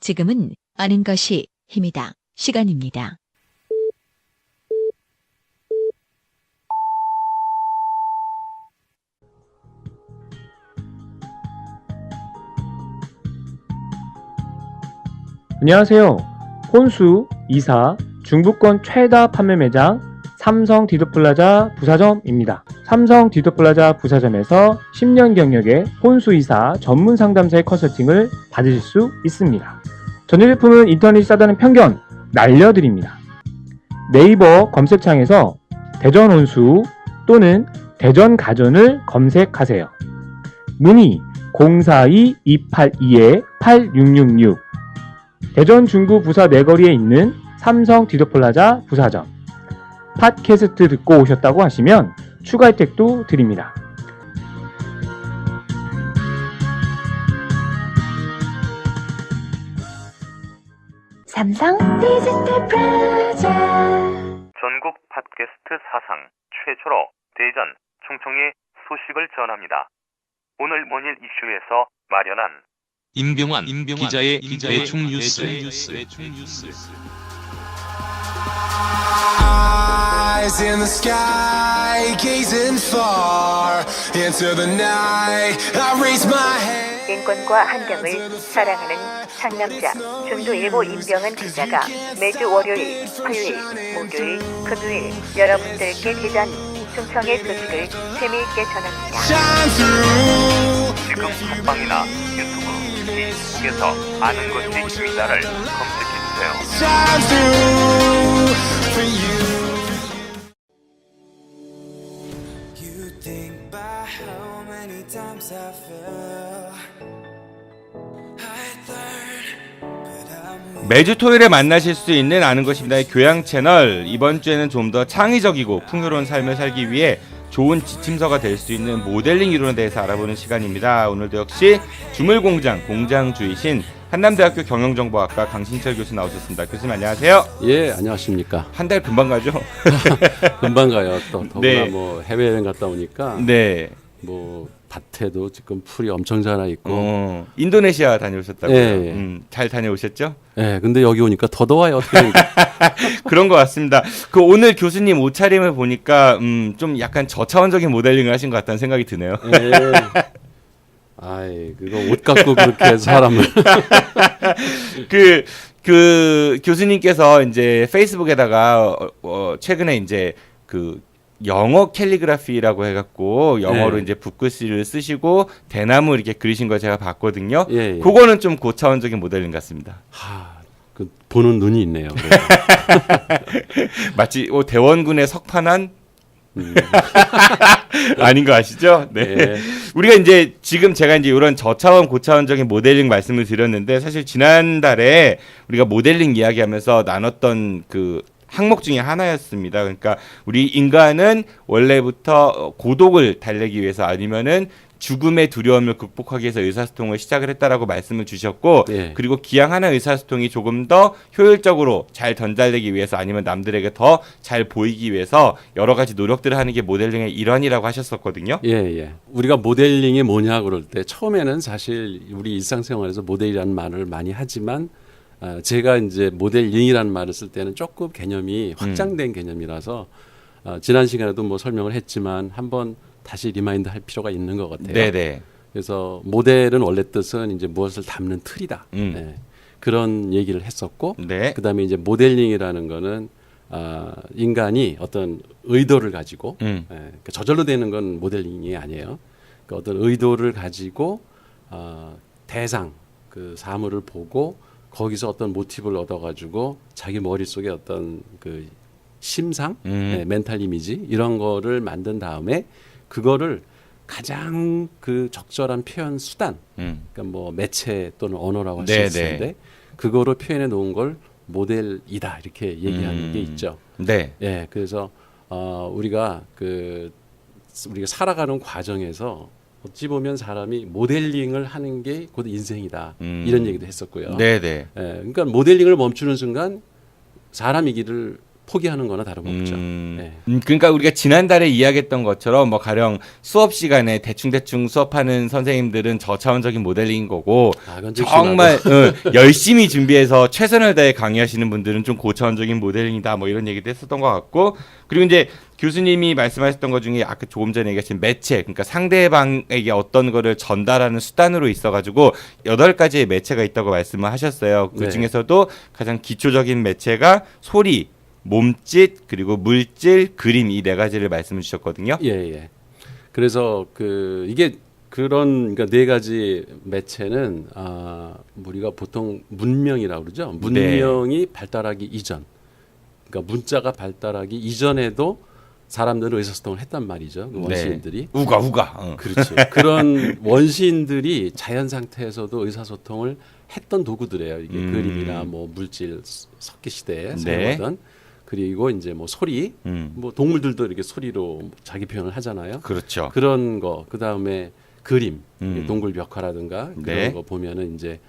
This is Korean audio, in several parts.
지금은 아는 것이 힘이다. 시간입니다. 안녕하세요. 혼수, 이사, 중부권 최다 판매 매장 삼성 디도플라자 부사점입니다. 삼성 디도플라자 부사점에서 10년 경력의 혼수, 이사 전문 상담사의 컨설팅을 받으실 수 있습니다. 전자 제품은 인터넷이 싸다는 편견 날려드립니다. 네이버 검색창에서 대전 혼수 또는 대전 가전을 검색하세요. 문의 042-282-8666 대전 중구 부사 내거리에 있는 삼성 디도플라자 부사점. 팟캐스트 듣고 오셨다고 하시면 추가 혜택도 드립니다. 삼성 디지털 프로젝트 전국 팟캐스트 사상 최초로 대전, 충청의 소식을 전합니다. 오늘 monil 이슈에서 마련한 임병환 기자의 대충 뉴스. Eyes in the sky, gazing far into the night. I raise my hand. 인권과 환경을 사랑하는 상남자 중도일보 임병헌 기자가 매주 월요일, 화요일, 목요일, 금요일 여러분들께 대전, 충청의 소식을 재미있게 전합니다. Shine through. 지금 팟빵이나 유튜브, 페이스북에서 아는 것이 힘이다를 검색해주세요. Shine through for you. You think by how many times I fell. I learned, but I'm 매주 토요일에 만나실 수 있는 아는 것입니다의 교양 채널. 이번 주에는 좀 더 창의적이고 풍요로운 삶을 살기 위해 좋은 지침서가 될 수 있는 모델링 이론에 대해서 알아보는 시간입니다. 오늘도 역시 주물공장 공장주이신 한남대학교 경영정보학과 강신철 교수 나오셨습니다. 교수님 안녕하세요. 예, 안녕하십니까. 한 달 금방 가죠? 금방 가요. 또 더구나 네. 뭐 해외여행 갔다 오니까 네. 뭐 밭에도 지금 풀이 엄청 자라 있고. 인도네시아 다녀오셨다고요? 예. 잘 다녀오셨죠? 예, 근데 여기 오니까 더 더워요. 어떻게 그런 것 같습니다. 그 오늘 교수님 옷차림을 보니까 좀 약간 저차원적인 모델링을 하신 것 같다는 생각이 드네요. 예. 아이, 그거 옷 갖고 그렇게 사람을. 그 교수님께서 이제 페이스북에다가 최근에 이제 그 영어 캘리그라피라고 해갖고 영어로 네. 이제 붓글씨를 쓰시고 대나무 이렇게 그리신 거 제가 봤거든요. 예, 예. 그거는 좀 고차원적인 모델링 같습니다. 그 보는 눈이 있네요. 마치 대원군의 석판한 아닌 거 아시죠? 네. 예. 우리가 이제 지금 제가 이제 이런 저차원 고차원적인 모델링 말씀을 드렸는데 사실 지난달에 우리가 모델링 이야기하면서 나눴던 그 항목 중에 하나였습니다. 그러니까 우리 인간은 원래부터 고독을 달래기 위해서 아니면은 죽음의 두려움을 극복하기 위해서 의사소통을 시작을 했다라고 말씀을 주셨고 예. 그리고 기양하는 의사소통이 조금 더 효율적으로 잘 전달되기 위해서 아니면 남들에게 더 잘 보이기 위해서 여러 가지 노력들을 하는 게 모델링의 일환이라고 하셨었거든요. 예, 예. 우리가 모델링이 뭐냐 그럴 때 처음에는 사실 우리 일상생활에서 모델이라는 말을 많이 하지만 제가 이제 모델링이라는 말을 쓸 때는 조금 개념이 확장된 개념이라서 지난 시간에도 뭐 설명을 했지만 한번 다시 리마인드 할 필요가 있는 것 같아요. 네네. 그래서 모델은 원래 뜻은 이제 무엇을 담는 틀이다. 네. 그런 얘기를 했었고, 네. 그다음에 이제 모델링이라는 거는 인간이 어떤 의도를 가지고 그러니까 저절로 되는 건 모델링이 아니에요. 그러니까 어떤 의도를 가지고 대상 그 사물을 보고 거기서 어떤 모티브를 얻어가지고 자기 머릿속에 어떤 그 심상, 멘탈 이미지 이런 거를 만든 다음에 그거를 가장 그 적절한 표현 수단, 그러니까 뭐 매체 또는 언어라고 할 수 있을 텐데 그거로 표현해 놓은 걸 모델이다 이렇게 얘기하는 게 있죠. 네. 예, 그래서 우리가 살아가는 과정에서 어찌 보면 사람이 모델링을 하는 게 곧 인생이다 이런 얘기도 했었고요. 네네. 예, 그러니까 모델링을 멈추는 순간 사람이기를 포기하는 거나 다름없죠. 네. 그러니까 우리가 지난달에 이야기했던 것처럼 뭐 가령 수업 시간에 대충 수업하는 선생님들은 저차원적인 모델링인 거고 그건 좀 정말 열심히 준비해서 최선을 다해 강의하시는 분들은 좀 고차원적인 모델링이다 뭐 이런 얘기도 했었던 것 같고 그리고 이제 교수님이 말씀하셨던 것 중에 아까 조금 전에 얘기하신 매체 그러니까 상대방에게 어떤 거를 전달하는 수단으로 있어가지고 8가지의 매체가 있다고 말씀을 하셨어요. 그 네. 중에서도 가장 기초적인 매체가 소리 몸짓 그리고 물질 그림 이 4가지를 말씀해 주셨거든요. 예. 그래서 이게 그런 그러니까 4가지 매체는 우리가 보통 문명이라고 그러죠. 문명이 발달하기 이전, 그러니까 문자가 발달하기 이전에도 사람들은 의사소통을 했단 말이죠. 그 원시인들이. 네. 우가. 그렇지. 그런 원시인들이 자연 상태에서도 의사소통을 했던 도구들이에요. 이게 그림이나 뭐 물질 석기 시대에 사용하던. 그리고 이제 뭐 소리, 뭐 동물들도 이렇게 소리로 자기 표현을 하잖아요. 그렇죠. 그런 거, 그 다음에 그림, 동굴 벽화라든가 그런 네. 거 보면은 이제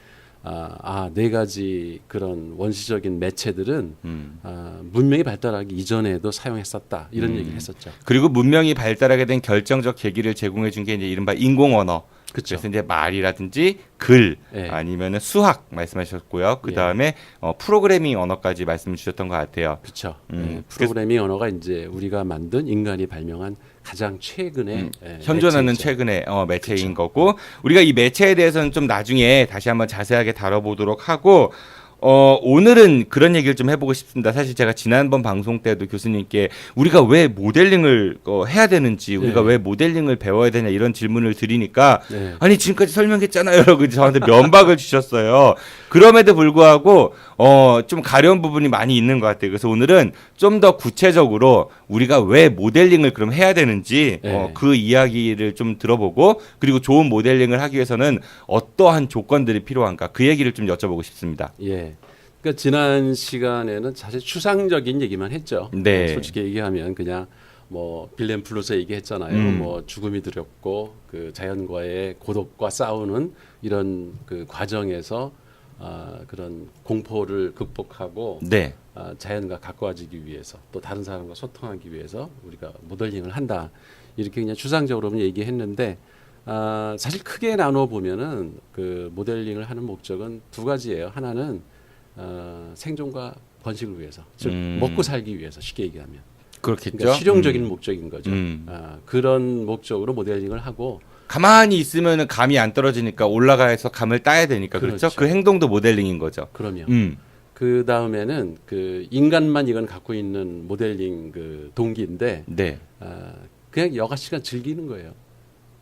4가지 그런 원시적인 매체들은 문명이 발달하기 이전에도 사용했었다 이런 얘기를 했었죠. 그리고 문명이 발달하게 된 결정적 계기를 제공해 준 게 이제 이른바 인공 언어. 그쵸. 그래서 이제 말이라든지 글 예. 아니면은 수학 말씀하셨고요. 그 다음에 프로그래밍 언어까지 말씀 주셨던 것 같아요. 그렇죠. 프로그래밍 언어가 이제 우리가 만든 인간이 발명한 가장 최근의 현존하는 매체이죠. 최근의 매체인 거고 우리가 이 매체에 대해서는 좀 나중에 다시 한번 자세하게 다뤄보도록 하고 오늘은 그런 얘기를 좀 해보고 싶습니다. 사실 제가 지난번 방송 때도 교수님께 우리가 왜 모델링을 해야 되는지 우리가 왜 모델링을 배워야 되냐 이런 질문을 드리니까 아니 지금까지 설명했잖아요 라고 저한테 면박을 주셨어요. 그럼에도 불구하고 좀 가려운 부분이 많이 있는 것 같아요. 그래서 오늘은 좀 더 구체적으로 우리가 왜 모델링을 그럼 해야 되는지 그 이야기를 좀 들어보고 그리고 좋은 모델링을 하기 위해서는 어떠한 조건들이 필요한가 그 얘기를 좀 여쭤보고 싶습니다. 예. 그러니까 지난 시간에는 사실 추상적인 얘기만 했죠. 네. 솔직히 얘기하면 그냥 뭐 빌렌 플루서 얘기했잖아요. 뭐 죽음이 두렵고 그 자연과의 고독과 싸우는 이런 그 과정에서 그런 공포를 극복하고 네. 자연과 가까워지기 위해서 또 다른 사람과 소통하기 위해서 우리가 모델링을 한다. 이렇게 그냥 추상적으로 얘기했는데 사실 크게 나눠 보면은 그 모델링을 하는 목적은 2가지예요. 하나는 생존과 번식을 위해서, 즉 먹고 살기 위해서 쉽게 얘기하면 그렇겠죠. 그러니까 실용적인 목적인 거죠. 그런 목적으로 모델링을 하고 가만히 있으면은 감이 안 떨어지니까 올라가서 감을 따야 되니까 그렇죠. 그 행동도 모델링인 거죠. 그러면 그 다음에는 그 인간만 이건 갖고 있는 모델링 그 동기인데 네. 그냥 여가시간 즐기는 거예요.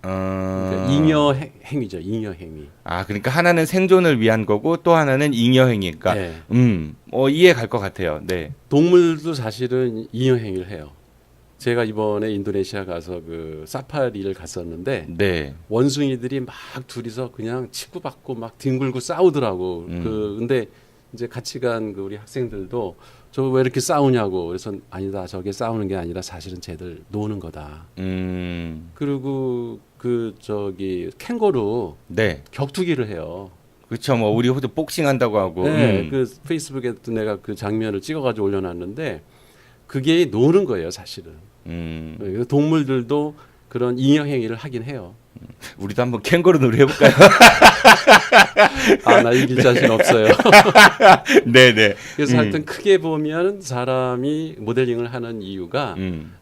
그러니까 잉여 행위죠. 잉여 행위. 그러니까 하나는 생존을 위한 거고 또 하나는 잉여 행위니까. 네. 이해 갈 것 같아요. 네. 동물도 사실은 잉여 행위를 해요. 제가 이번에 인도네시아 가서 그 사파리를 갔었는데 네. 원숭이들이 막 둘이서 그냥 치고받고 막 뒹굴고 싸우더라고. 근데 이제 같이 간 그 우리 학생들도 저 왜 이렇게 싸우냐고. 그래서 아니다. 저게 싸우는 게 아니라 사실은 쟤들 노는 거다. 그리고 그 저기 캥거루 네. 격투기를 해요. 그렇죠. 뭐 우리 호주 복싱한다고 하고. 네, 그 페이스북에도 내가 그 장면을 찍어가지고 올려놨는데 그게 노는 거예요, 사실은. 그래서 동물들도 그런 잉여 행위를 하긴 해요. 우리도 한번 캥거루 놀이 해볼까요? 나 이길 자신 없어요. 네네. 그래서 하여튼 크게 보면 사람이 모델링을 하는 이유가,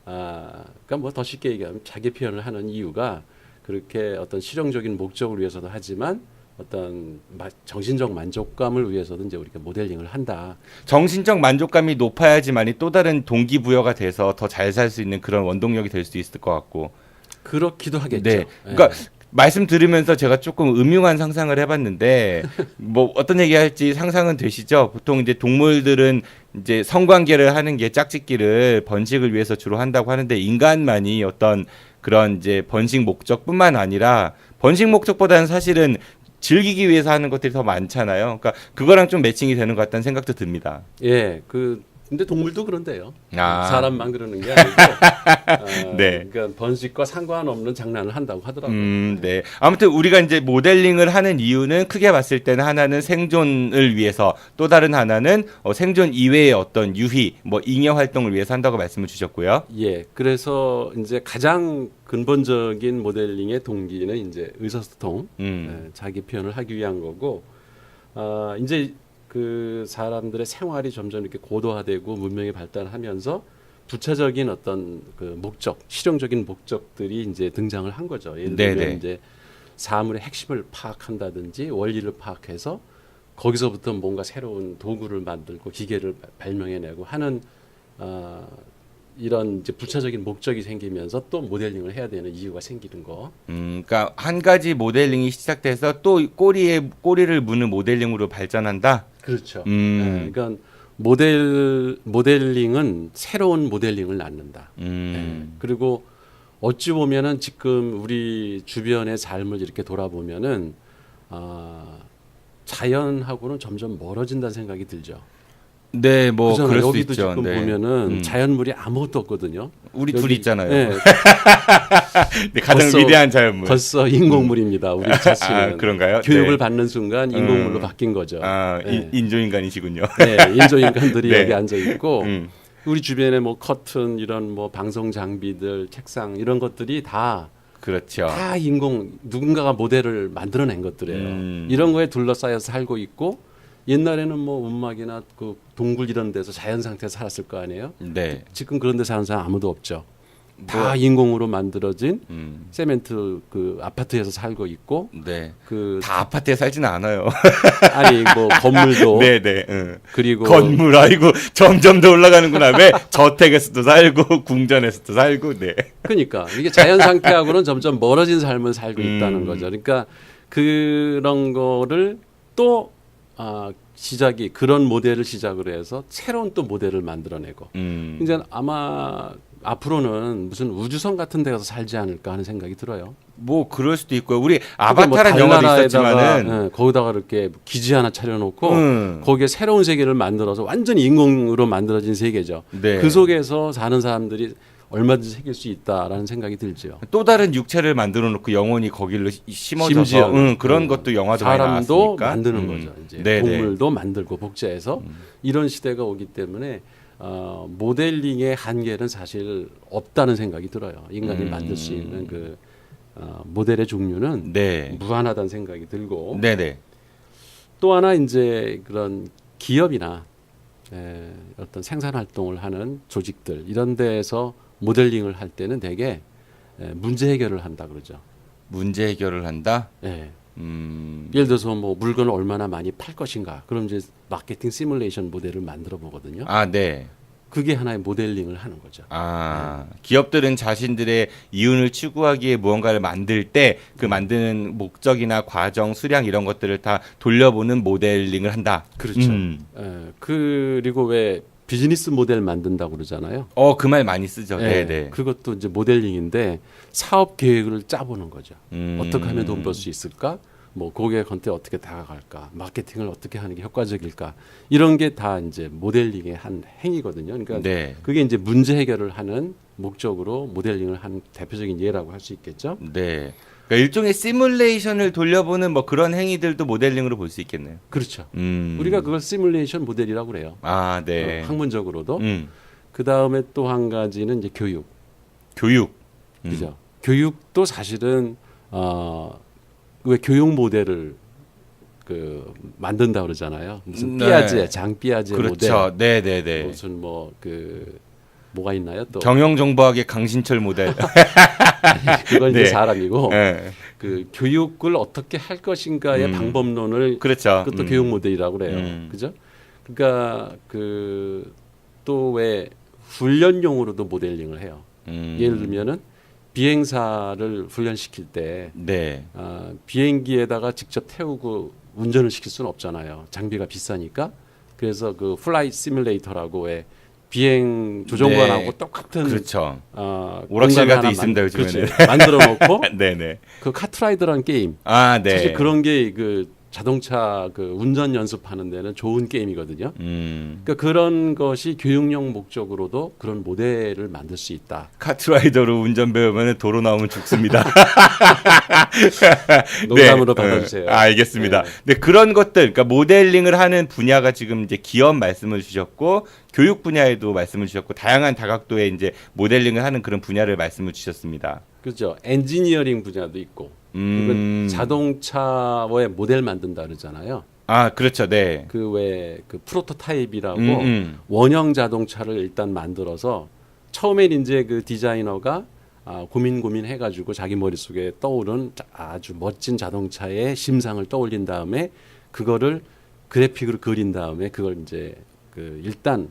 그러니까 뭐 더 쉽게 얘기하면 자기 표현을 하는 이유가 그렇게 어떤 실용적인 목적을 위해서도 하지만 어떤 정신적 만족감을 위해서도 이제 우리가 모델링을 한다. 정신적 만족감이 높아야지만이 또 다른 동기부여가 돼서 더 잘 살 수 있는 그런 원동력이 될 수 있을 것 같고. 그렇기도 하겠죠. 네. 그러니까 말씀 들으면서 제가 조금 음흉한 상상을 해봤는데 뭐 어떤 얘기할지 상상은 되시죠? 보통 이제 동물들은 이제 성관계를 하는 게 짝짓기를 번식을 위해서 주로 한다고 하는데 인간만이 어떤 그런 이제 번식 목적뿐만 아니라 번식 목적보다는 사실은 즐기기 위해서 하는 것들이 더 많잖아요. 그러니까 그거랑 좀 매칭이 되는 것 같다는 생각도 듭니다. 예, 그 근데 동물도 그런데요. 아. 사람만 그러는 게 아니고 네. 그러니까 번식과 상관없는 장난을 한다고 하더라고요. 네. 아무튼 우리가 이제 모델링을 하는 이유는 크게 봤을 때는 하나는 생존을 위해서, 또 다른 하나는 생존 이외의 어떤 유희, 뭐 잉여 활동을 위해서 한다고 말씀을 주셨고요. 예. 그래서 이제 가장 근본적인 모델링의 동기는 이제 의사소통, 자기 표현을 하기 위한 거고, 이제 그 사람들의 생활이 점점 이렇게 고도화되고 문명이 발달하면서 부차적인 어떤 그 목적, 실용적인 목적들이 이제 등장을 한 거죠. 예를 들면 네네. 이제 사물의 핵심을 파악한다든지 원리를 파악해서 거기서부터 뭔가 새로운 도구를 만들고 기계를 발명해내고 하는 이런 이제 부차적인 목적이 생기면서 또 모델링을 해야 되는 이유가 생기는 거. 그러니까 한 가지 모델링이 시작돼서 또 꼬리를 무는 모델링으로 발전한다. 그렇죠. 그러니까 모델링은 새로운 모델링을 낳는다. 그리고 어찌 보면은 지금 우리 주변의 삶을 이렇게 돌아보면은 자연하고는 점점 멀어진다는 생각이 들죠. 네, 뭐 그잖아요. 그럴 수 여기도 있죠. 지금 네. 보면은 자연물이 아무것도 없거든요. 우리 여기- 둘 있잖아요. 네, 네, 가장 벌써- 위대한 자연물. 벌써 인공물입니다. 우리 자신은. 아, 그런가요? 교육을 네. 받는 순간 인공물로 바뀐 거죠. 네. 인조인간이시군요. 네, 인조인간들이 네. 여기 앉아 있고 음. 우리 주변에 뭐 커튼 이런 뭐 방송 장비들, 책상 이런 것들이 다 그렇죠. 누군가가 모델을 만들어낸 것들이에요. 이런 거에 둘러싸여서 살고 있고 옛날에는 뭐 움막이나 그 동굴 이런 데서 자연 상태에서 살았을 거 아니에요. 네. 지금 그런 데 사는 사람 아무도 없죠. 다 뭐- 인공으로 만들어진 세멘트 그 아파트에서 살고 있고 네. 그 다 아파트에 살지는 않아요. 아니 뭐 건물도 네네. 그리고 건물 아이고 점점 더 올라가는구나. 왜 저택에서도 살고 궁전에서도 살고. 네. 그러니까 이게 자연 상태하고는 점점 멀어진 삶을 살고 있다는 거죠. 그러니까 그런 거를 또 그런 모델을 시작으로 해서 새로운 또 모델을 만들어내고 이제 아마 앞으로는 무슨 우주선 같은 데 가서 살지 않을까 하는 생각이 들어요. 뭐 그럴 수도 있고요. 우리 뭐 아바타라는 영화도 있었지만은 예, 거기다가 이렇게 기지 하나 차려놓고 거기에 새로운 세계를 만들어서 완전히 인공으로 만들어진 세계죠. 네. 그 속에서 사는 사람들이 얼마든지 새길 수 있다라는 생각이 들죠. 또 다른 육체를 만들어 놓고 영혼이 거기를 심어져서 심지어 그런 것도 영화도 많이 사람도 나왔으니까. 만드는 거죠. 이제 네네. 동물도 만들고 복제해서 이런 시대가 오기 때문에 모델링의 한계는 사실 없다는 생각이 들어요. 인간이 만들 수 있는 그 모델의 종류는 네. 무한하다는 생각이 들고 네네. 또 하나 이제 그런 기업이나 어떤 생산 활동을 하는 조직들 이런 데에서 모델링을 할 때는 대개 문제 해결을 한다 그러죠. 문제 해결을 한다. 예. 예를 들어서 뭐 물건을 얼마나 많이 팔 것인가. 그럼 이제 마케팅 시뮬레이션 모델을 만들어 보거든요. 아, 네. 그게 하나의 모델링을 하는 거죠. 기업들은 자신들의 이윤을 추구하기에 무언가를 만들 때 그 만드는 목적이나 과정, 수량 이런 것들을 다 돌려보는 모델링을 한다. 그렇죠. 그리고 왜 비즈니스 모델 만든다고 그러잖아요. 그 말 많이 쓰죠. 네, 네. 그것도 이제 모델링인데 사업 계획을 짜보는 거죠. 어떻게 하면 돈 벌 수 있을까? 뭐 고객한테 어떻게 다가갈까? 마케팅을 어떻게 하는 게 효과적일까? 이런 게 다 이제 모델링의 한 행위거든요. 그러니까 네. 그게 이제 문제 해결을 하는 목적으로 모델링을 한 대표적인 예라고 할 수 있겠죠. 네. 그러니까 일종의 시뮬레이션을 돌려보는 뭐 그런 행위들도 모델링으로 볼 수 있겠네요. 그렇죠. 우리가 그걸 시뮬레이션 모델이라고 그래요. 아, 네. 학문적으로도. 그 다음에 또 한 가지는 이제 교육. 그죠. 교육도 사실은 왜 교육 모델을 그 만든다 그러잖아요. 무슨 삐아제, 장 삐아제 그렇죠. 모델. 네네네. 무슨 뭐 뭐가 있나요? 또 경영정보학의 강신철 모델. 그건 이제 네. 사람이고 네. 그 교육을 어떻게 할 것인가의 방법론을 그렇죠. 그것도 교육 모델이라고 그래요. 그죠? 그러니까 그 또 왜 훈련용으로도 모델링을 해요. 예를 들면은 비행사를 훈련시킬 때 네. 비행기에다가 직접 태우고 운전을 시킬 수는 없잖아요. 장비가 비싸니까. 그래서 그 플라이 시뮬레이터라고 왜 비행 조종관하고 네. 똑같은 그렇죠. 공간을 오락실 같은 하나 있습니다, 요즘에는. 만들어 놓고 네네. 그 카트라이더라는 게임. 아, 네. 사실 그런 게 그 자동차 그 운전 연습하는 데는 좋은 게임이거든요. 그러니까 그런 것이 교육용 목적으로도 그런 모델을 만들 수 있다. 카트라이더로 운전 배우면 도로 나오면 죽습니다. 농담으로 받아주세요. 알겠습니다. 네. 네, 그런 것들, 그러니까 모델링을 하는 분야가 지금 이제 기업 말씀을 주셨고, 교육 분야에도 말씀을 주셨고, 다양한 다각도의 이제 모델링을 하는 그런 분야를 말씀을 주셨습니다. 그렇죠. 엔지니어링 분야도 있고, 이건 자동차의 모델 만든다 그러잖아요. 아, 그렇죠. 네. 그 왜 그 프로토타입이라고 원형 자동차를 일단 만들어서 처음엔 이제 그 디자이너가 고민해가지고 자기 머릿속에 떠오른 아주 멋진 자동차의 심상을 떠올린 다음에 그거를 그래픽으로 그린 다음에 그걸 이제 그 일단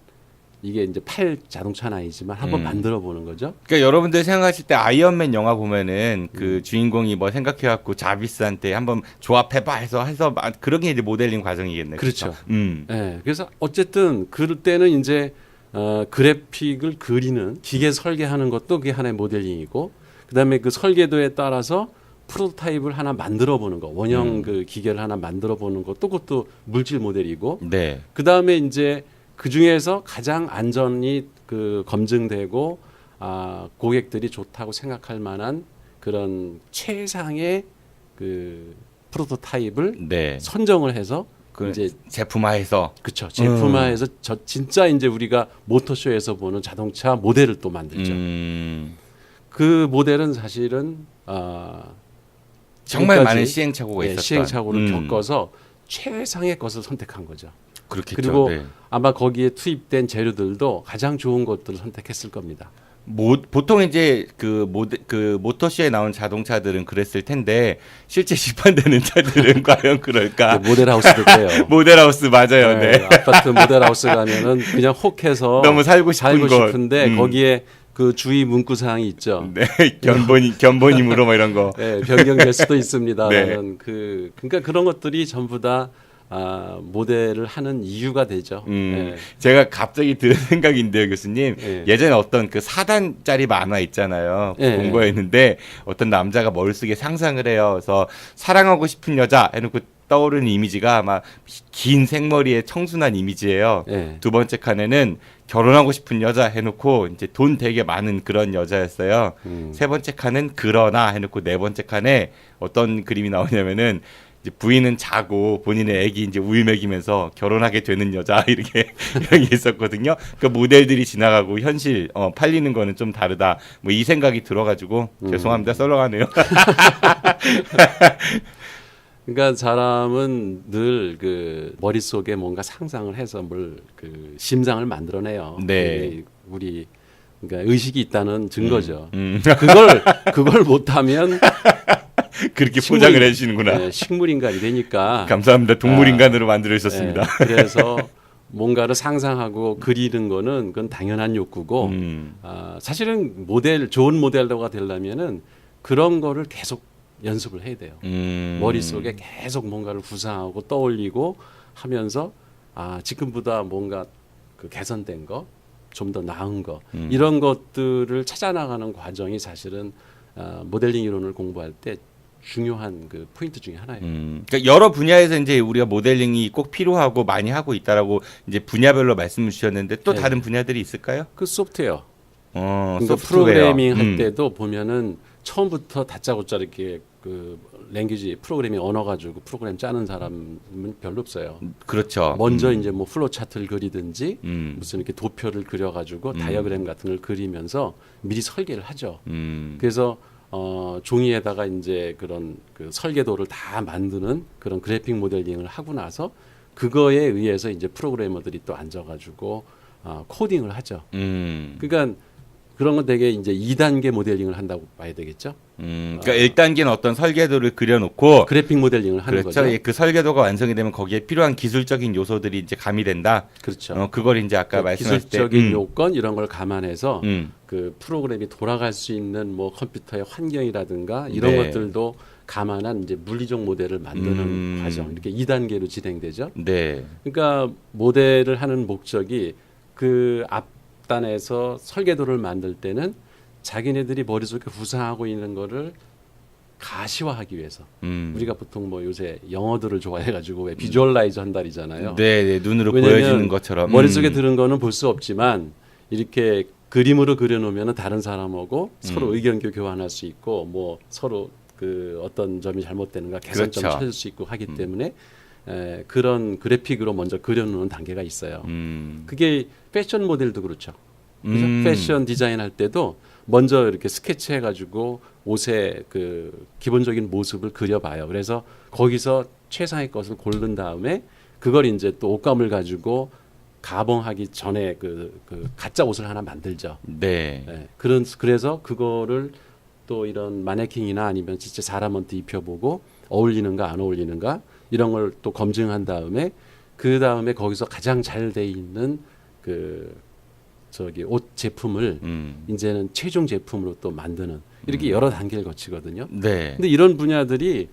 이게 이제 팔 자동차는 아니지만 한번 만들어 보는 거죠. 그러니까 여러분들 생각하실 때 아이언맨 영화 보면은 그 주인공이 뭐 생각해갖고 자비스한테 한번 조합해봐 해서 그런 게 이제 모델링 과정이겠네요. 그렇죠. 네, 그래서 어쨌든 그럴 때는 이제 그래픽을 그리는 기계 설계하는 것도 그게 하나의 모델링이고, 그다음에 그 설계도에 따라서 프로토타입을 하나 만들어 보는 거, 원형 그 기계를 하나 만들어 보는 것도 그것도 물질 모델이고, 네. 그다음에 이제 그 중에서 가장 안전이 그 검증되고 고객들이 좋다고 생각할 만한 그런 최상의 그 프로토타입을 네. 선정을 해서 그 이제 제품화해서 그렇죠. 제품화해서 진짜 이제 우리가 모터쇼에서 보는 자동차 모델을 또 만들죠. 그 모델은 사실은 정말 많은 시행착오가 있었던 시행착오를 겪어서 최상의 것을 선택한 거죠. 그렇겠죠. 그리고 네. 아마 거기에 투입된 재료들도 가장 좋은 것들을 선택했을 겁니다. 보통 이제 그 모터쇼에 나온 자동차들은 그랬을 텐데 실제 시판되는 차들은 과연 그럴까? 모델하우스도 그래요. 모델하우스 맞아요. 네. 아파트 모델하우스 가면은 그냥 혹해서 너무 살고 싶은데 거기에 그 주의 문구 사항이 있죠. 네, 견본임으로 뭐 이런 거. 네, 변경될 수도 있습니다. 네. 그러니까 그런 것들이 전부 다 모델을 하는 이유가 되죠. 네. 제가 갑자기 들은 생각인데요, 교수님. 네. 예전에 어떤 그 4단짜리 만화 있잖아요. 네. 본 거였는데 어떤 남자가 머릿속에 상상을 해요. 그래서 사랑하고 싶은 여자 해놓고 떠오르는 이미지가 아마 긴 생머리의 청순한 이미지예요. 네. 두 번째 칸에는 결혼하고 싶은 여자 해놓고 이제 돈 되게 많은 그런 여자였어요. 세 번째 칸은 그러나 해놓고 네 번째 칸에 어떤 그림이 나오냐면은 이제 부인은 자고 본인의 아기 이제 우유 먹이면서 결혼하게 되는 여자 이렇게 이런 게 있었거든요. 그 모델들이 지나가고 현실 팔리는 거는 좀 다르다. 뭐 이 생각이 들어가지고 죄송합니다. 썰렁하네요. 그러니까 사람은 늘 그 머릿속에 뭔가 상상을 해서 뭘 그 심상을 만들어내요. 네. 우리 그러니까 의식이 있다는 증거죠. 그걸 못하면 그렇게 포장을 해주시는구나. 네, 식물 인간이 되니까. 감사합니다. 동물 인간으로 만들어 주셨습니다. 네, 그래서 뭔가를 상상하고 그리는 거는 그건 당연한 욕구고 사실은 좋은 모델러가 되려면은 그런 거를 계속 연습을 해야 돼요. 머릿속에 계속 뭔가를 구상하고 떠올리고 하면서 지금보다 뭔가 그 개선된 거, 좀 더 나은 거 이런 것들을 찾아나가는 과정이 사실은 모델링 이론을 공부할 때 중요한 그 포인트 중에 하나예요. 그러니까 여러 분야에서 이제 우리가 모델링이 꼭 필요하고 많이 하고 있다라고 이제 분야별로 말씀을 주셨는데 또 네. 다른 분야들이 있을까요? 그 소프트웨어. 그러니까 소프트웨어. 프로그래밍 할 때도 보면은 처음부터 다짜고짜 이렇게 그 랭귀지 프로그래밍 언어 가지고 프로그램 짜는 사람은 별로 없어요. 그렇죠. 먼저 이제 뭐 플로 차트를 그리든지 무슨 이렇게 도표를 그려가지고 다이어그램 같은 걸 그리면서 미리 설계를 하죠. 그래서 종이에다가 이제 그런 그 설계도를 다 만드는 그런 그래픽 모델링을 하고 나서 그거에 의해서 이제 프로그래머들이 또 앉아가지고 코딩을 하죠. 그러니까 그런 건 되게 이제 2단계 모델링을 한다고 봐야 되겠죠. 그러니까 1단계는 어떤 설계도를 그려놓고 그래픽 모델링을 하는 그렇죠. 거죠. 그 설계도가 완성이 되면 거기에 필요한 기술적인 요소들이 이제 가미된다. 그렇죠. 그걸 이제 아까 말씀하신 때 기술적인 요건 이런 걸 감안해서 그 프로그램이 돌아갈 수 있는 뭐 컴퓨터의 환경이라든가 이런 네. 것들도 감안한 이제 물리적 모델을 만드는 과정 이렇게 2단계로 진행되죠. 네. 그러니까 모델을 하는 목적이 그 앞단에서 설계도를 만들 때는 자기네들이 머릿속에 구상하고 있는 거를 가시화하기 위해서 우리가 보통 뭐 요새 영어들을 좋아해가지고 왜 비주얼라이즈 한다리잖아요. 네, 눈으로 왜냐면 보여지는 것처럼 머릿속에 들은 거는 볼 수 없지만 이렇게 그림으로 그려놓으면 다른 사람하고 서로 의견 교환할 수 있고 뭐 서로 그 어떤 점이 잘못되는가 개선점을 그렇죠. 찾을 수 있고 하기 때문에 그런 그래픽으로 먼저 그려놓는 단계가 있어요. 그게 패션 모델도 그렇죠. 그죠? 패션 디자인 할 때도 먼저 이렇게 스케치해가지고 옷의 그 기본적인 모습을 그려봐요. 그래서 거기서 최상의 것을 고른 다음에 그걸 이제 또 옷감을 가지고 가봉하기 전에 그 가짜 옷을 하나 만들죠. 네. 네. 그래서 그거를 또 이런 마네킹이나 아니면 진짜 사람한테 입혀보고 어울리는가 안 어울리는가 이런 걸 또 검증한 다음에 그 다음에 거기서 가장 잘 돼 있는 옷 제품을 이제는 최종 제품으로 또 만드는 이렇게 여러 단계를 거치거든요. 네. 근데 이런 분야들이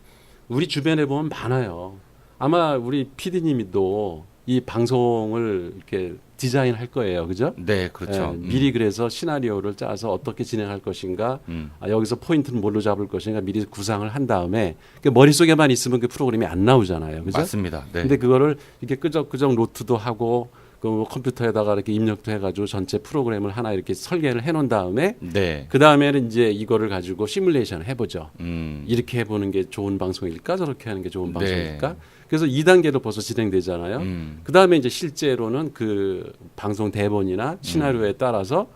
우리 주변에 보면 많아요. 아마 우리 PD님도 이 방송을 이렇게 디자인할 거예요, 그죠? 네, 그렇죠. 미리 그래서 시나리오를 짜서 어떻게 진행할 것인가, 여기서 포인트는 뭘로 잡을 것인가 미리 구상을 한 다음에 머릿속에만 있으면 그 프로그램이 안 나오잖아요, 그죠? 맞습니다. 네. 근데 그거를 이렇게 끄적끄적 노트도 하고 그 컴퓨터에다가 이렇게 입력도 해가지고 전체 프로그램을 하나 이렇게 설계를 해놓은 다음에 네. 그 다음에는 이제 이거를 가지고 시뮬레이션을 해보죠. 이렇게 해보는 게 좋은 방송일까, 저렇게 하는 게 좋은 방송일까? 네. 그래서 2단계로 벌써 진행되잖아요. 그 다음에 이제 실제로는 그 방송 대본이나 시나리오에 따라서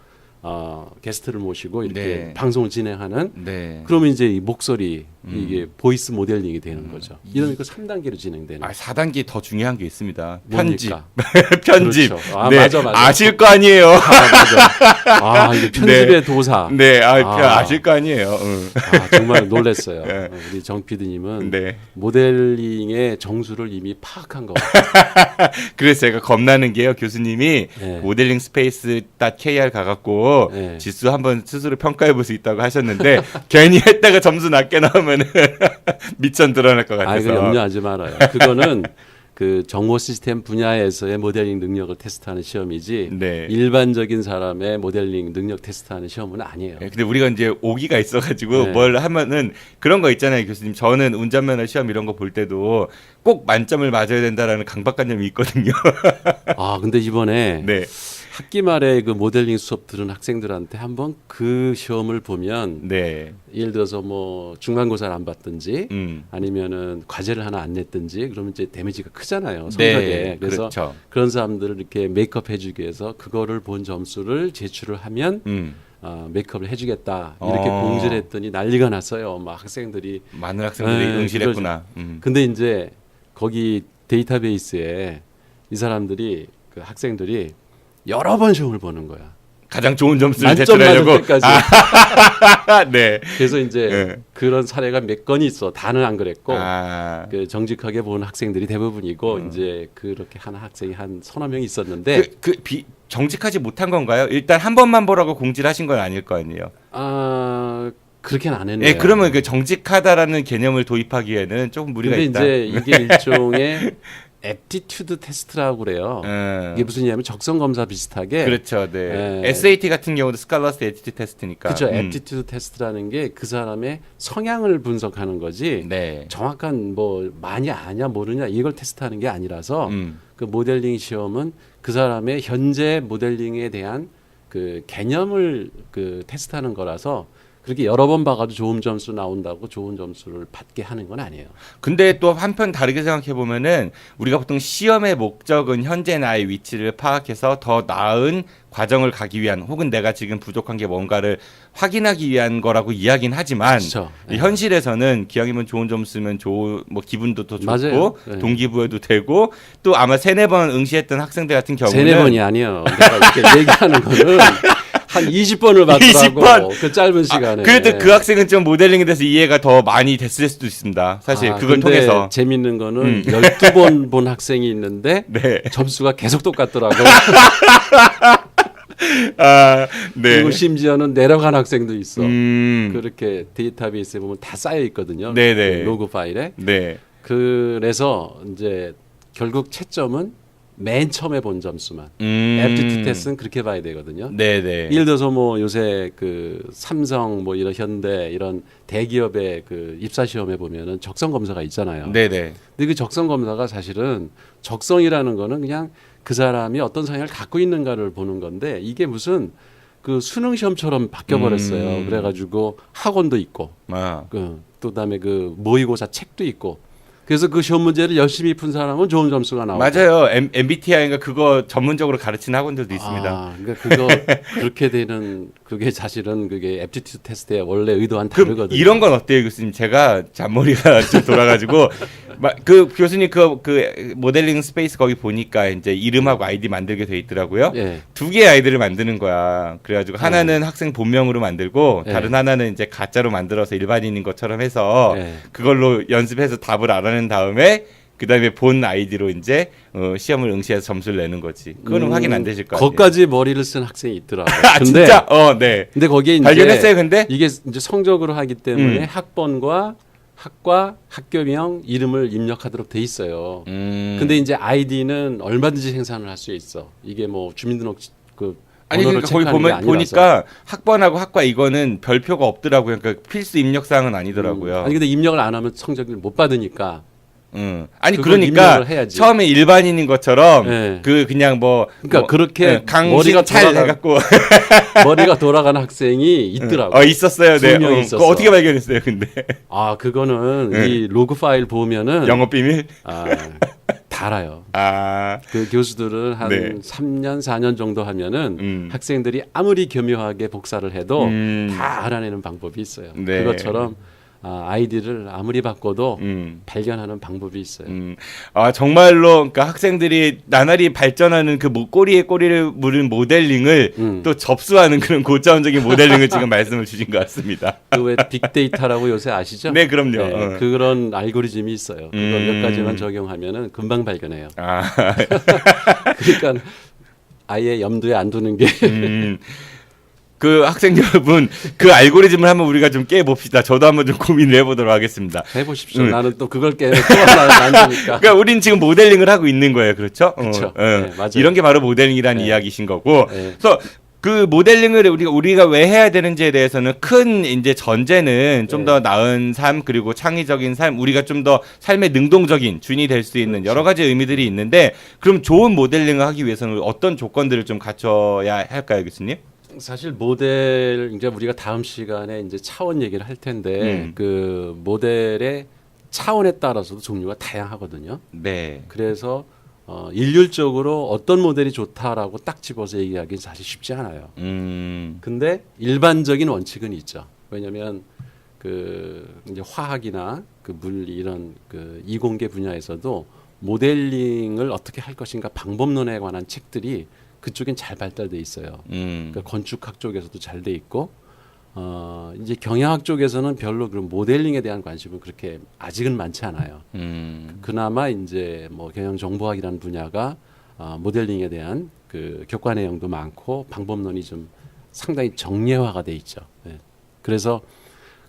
게스트를 모시고 이렇게 네. 방송을 진행하는. 네. 그러면 이제 이 목소리 이게 보이스 모델링이 되는 거죠. 이런 거 3단계로 진행되는. 4단계 더 중요한 게 있습니다. 뭡니까? 편집. 편집. 그렇죠. 아, 네. 맞아. 아실 거 아니에요. 맞아. 이게 편집의 네. 도사. 네, 아실 거 아니에요. 정말 놀랐어요. 네. 우리 정 PD님은 네. 모델링의 정수를 이미 파악한 거 같아요. 그래서 제가 겁나는 게요. 교수님이 네. 모델링 스페이스.kr 가갖고 네. 지수 한번 스스로 평가해 볼 수 있다고 하셨는데 괜히 했다가 점수 낮게 나오면 미천 드러날 것 같아서. 그 염려하지 말아요. 그거는 그 정보 시스템 분야에서의 모델링 능력을 테스트하는 시험이지 네. 일반적인 사람의 모델링 능력 테스트하는 시험은 아니에요. 네, 근데 우리가 이제 오기가 있어가지고 네. 뭘 하면은 그런 거 있잖아요, 교수님. 저는 운전면허 시험 이런 거 볼 때도 꼭 만점을 맞아야 된다라는 강박관념이 있거든요. 근데 이번에 네. 학기 말에 그 모델링 수업 들은 학생들한테 한번 그 시험을 보면 네. 예를 들어서 뭐 중간고사를 안 봤든지 아니면은 과제를 하나 안 냈든지 그러면 이제 데미지가 크잖아요, 성적에. 네, 그래서 그렇죠. 그런 사람들을 이렇게 메이크업 해주기 위해서 그거를 본 점수를 제출을 하면 메이크업을 해주겠다 이렇게 공지를 했더니 난리가 났어요. 막 학생들이 많은 학생들이 응시했구나. 근데 이제 거기 데이터베이스에 이 사람들이 그 학생들이 여러 번 시험을 보는 거야. 가장 좋은 점수를 만점 맞을 제출하려고. 때까지. 네. 그래서 이제 네. 그런 사례가 몇 건이 있어. 다는 안 그랬고 그 정직하게 본 학생들이 대부분이고 이제 그렇게 하는 학생이 한 서너 명 있었는데 정직하지 못한 건가요? 일단 한 번만 보라고 공지를 하신 건 아닐 거 아니에요. 그렇게는 안 했네요. 네, 그러면 그 정직하다라는 개념을 도입하기에는 조금 무리가 근데 있다. 이제 이게 일종의 애티튜드 테스트라고 그래요. 이게 무슨 얘기냐면 적성 검사 비슷하게. 그렇죠. 네. SAT 같은 경우도 스칼러스 애티튜드 테스트니까. 그렇죠. 애티튜드 테스트라는 게 그 사람의 성향을 분석하는 거지. 네. 정확한 뭐 많이 아냐 모르냐 이걸 테스트하는 게 아니라서 그 모델링 시험은 그 사람의 현재 모델링에 대한 그 개념을 그 테스트하는 거라서 그렇게 여러 번 봐가지고 좋은 점수 나온다고 좋은 점수를 받게 하는 건 아니에요. 근데 또 한편 다르게 생각해 보면은 우리가 보통 시험의 목적은 현재 나의 위치를 파악해서 더 나은 과정을 가기 위한 혹은 내가 지금 부족한 게 뭔가를 확인하기 위한 거라고 이야기는 하지만 그렇죠. 현실에서는 기왕이면 좋은 점수면 뭐 기분도 더 좋고 맞아요. 네. 동기부여도 되고 또 아마 3-4번 응시했던 학생들 같은 경우는 3-4번이 아니에요. 내가 이렇게 얘기하는 거는 한 20번을 받더라고. 20번? 그 짧은 시간에. 그래도 그 학생은 좀 모델링에 대해서 이해가 더 많이 됐을 수도 있습니다. 사실 그걸 근데 통해서. 재밌는 거는 12번 본 학생이 있는데 네. 점수가 계속 똑같더라고. 네. 그리고 심지어는 내려간 학생도 있어. 그렇게 데이터베이스에 보면 다 쌓여 있거든요. 네네. 그 로그 파일에. 네. 그래서 이제 결국 채점은 맨 처음에 본 점수만. 애프티튜드 테스트는 그렇게 봐야 되거든요. 네네. 예를 들어서 뭐 요새 그 삼성 뭐 이런 현대 이런 대기업의 그 입사 시험에 보면은 적성 검사가 있잖아요. 네네. 근데 그 적성 검사가 사실은 적성이라는 거는 그냥 그 사람이 어떤 성향을 갖고 있는가를 보는 건데 이게 무슨 그 수능 시험처럼 바뀌어 버렸어요. 그래가지고 학원도 있고, 그다음에 그 모의고사 책도 있고. 그래서 그 시험 문제를 열심히 푼 사람은 좋은 점수가 나오고. 맞아요. MBTI인가 그거 전문적으로 가르치는 학원들도 있습니다. 그러니까 그거 그렇게 되는 그게 사실은 그게 애프티튜드 테스트의 원래 의도와는 다르거든요. 이런 건 어때요, 교수님? 제가 잔머리가 좀 돌아가지고 그 교수님 그 모델링 스페이스 거기 보니까 이제 이름하고 아이디 만들게 돼 있더라고요. 예. 두 개의 아이디를 만드는 거야. 그래가지고 하나는 학생 본명으로 만들고 다른 하나는 이제 가짜로 만들어서 일반인인 것처럼 해서 그걸로 연습해서 답을 알아낸 다음에 그다음에 본 아이디로 이제 시험을 응시해서 점수를 내는 거지. 그거는 확인 안 되실 거 같아요. 거기까지 머리를 쓴 학생이 있더라고요. 아, 근데, 진짜? 네. 근데 거기에 이제 발견했어요, 근데? 이게 이제 성적으로 하기 때문에 학번과 학과 학교명 이름을 입력하도록 돼 있어요. 근데 이제 아이디는 얼마든지 생산을 할 수 있어. 이게 뭐 주민등록 그 아니 그러니까 거기 보니까 학번하고 학과 이거는 별표가 없더라고요. 그러니까 필수 입력 사항은 아니더라고요. 아니 근데 입력을 안 하면 성적을 못 받으니까. 아니 그러니까 처음에 일반인인 것처럼 그냥 뭐 그러니까 그렇게 머리가 잘 해갖고 머리가 돌아가는 학생이 있더라고. 있었어요. 네. 그거 어떻게 발견했어요, 근데? 그거는 이 로그 파일 보면은 영업 비밀? 다 알아요. 그 교수들은 한 네. 3년, 4년 정도 하면은 학생들이 아무리 교묘하게 복사를 해도 다 알아내는 방법이 있어요. 네. 그것처럼 아이디를 아무리 바꿔도 발견하는 방법이 있어요. 정말로 그러니까 학생들이 나날이 발전하는 그 꼬리에 꼬리를 물은 모델링을 또 접수하는 그런 고차원적인 모델링을 지금 말씀을 주신 것 같습니다. 그 왜 빅데이터라고 요새 아시죠? 네, 그럼요. 네, 그런 알고리즘이 있어요. 그거 몇 가지만 적용하면은 금방 발견해요. 그러니까 아예 염두에 안 두는 게. 그 학생 여러분 그 알고리즘을 한번 우리가 좀 깨봅시다. 저도 한번 좀 고민을 해보도록 하겠습니다. 해보십시오. 나는 또 그걸 깨면 또 안 되니까. 그러니까 우린 지금 모델링을 하고 있는 거예요. 그렇죠? 그렇죠. 네, 맞아요. 이런 게 바로 모델링이라는 이야기신 거고. 그래서 그 모델링을 우리가 왜 해야 되는지에 대해서는 큰 이제 전제는 좀 더 나은 삶 그리고 창의적인 삶, 우리가 좀 더 삶의 능동적인 주인이 될 수 있는 여러 가지 의미들이 있는데, 그럼 좋은 모델링을 하기 위해서는 어떤 조건들을 좀 갖춰야 할까요, 교수님? 사실 모델 이제 우리가 다음 시간에 이제 차원 얘기를 할 텐데 그 모델의 차원에 따라서도 종류가 다양하거든요. 네. 그래서 일률적으로 어떤 모델이 좋다라고 딱 집어서 얘기하기는 사실 쉽지 않아요. 근데 일반적인 원칙은 있죠. 왜냐하면 그 이제 화학이나 그 물리 이런 그 이공계 분야에서도 모델링을 어떻게 할 것인가 방법론에 관한 책들이 그쪽엔 잘 발달돼 있어요. 그러니까 건축학 쪽에서도 잘 돼 있고, 이제 경영학 쪽에서는 별로 그런 모델링에 대한 관심은 그렇게 아직은 많지 않아요. 그나마 이제 뭐 경영정보학이라는 분야가 모델링에 대한 그 교과 내용도 많고 방법론이 좀 상당히 정례화가 돼 있죠. 네. 그래서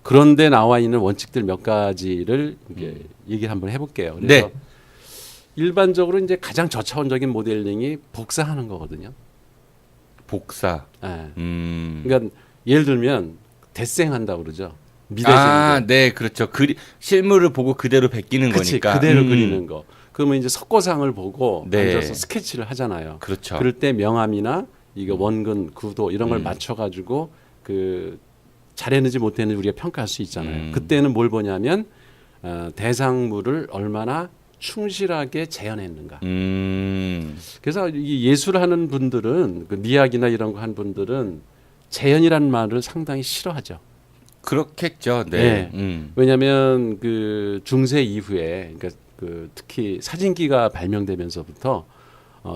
그런데 나와 있는 원칙들 몇 가지를 이제 얘기를 한번 해볼게요. 그래서 일반적으로 이제 가장 저차원적인 모델링이 복사하는 거거든요. 복사. 네. 그러니까 예를 들면 데생한다고 그러죠. 네, 그렇죠. 실물을 보고 그대로 베끼는 거니까. 그대로 그리는 거. 그러면 이제 석고상을 보고 앉아서 스케치를 하잖아요. 그렇죠. 그럴 때 명암이나 이거 원근, 구도 이런 걸 맞춰가지고 그 잘했는지 못했는지 우리가 평가할 수 있잖아요. 그때는 뭘 보냐면 대상물을 얼마나 충실하게 재현했는가. 그래서 이 예술하는 분들은 그 미학이나 이런 거 한 분들은 재현이라는 말을 상당히 싫어하죠. 그렇겠죠. 네. 왜냐하면 그 중세 이후에, 그러니까 그 특히 사진기가 발명되면서부터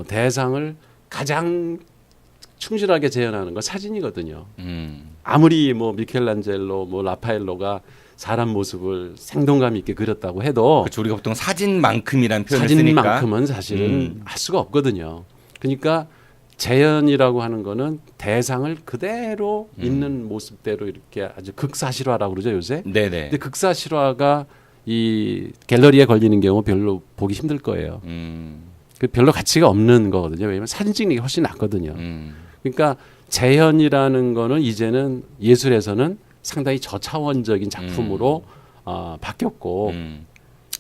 대상을 가장 충실하게 재현하는 건 사진이거든요. 아무리 뭐 미켈란젤로, 뭐 라파엘로가 사람 모습을 생동감 있게 그렸다고 해도, 그렇죠. 우리가 보통 사진만큼이라는 표현을 쓰니까 사진만큼은 사실은 할 수가 없거든요. 그러니까 재현이라고 하는 거는 대상을 그대로 있는 모습대로 이렇게 아주 극사실화라고 그러죠, 요새. 네네. 근데 극사실화가 이 갤러리에 걸리는 경우 별로 보기 힘들 거예요. 그 별로 가치가 없는 거거든요. 왜냐하면 사진 찍는 게 훨씬 낫거든요. 그러니까 재현이라는 거는 이제는 예술에서는 상당히 저차원적인 작품으로 바뀌었고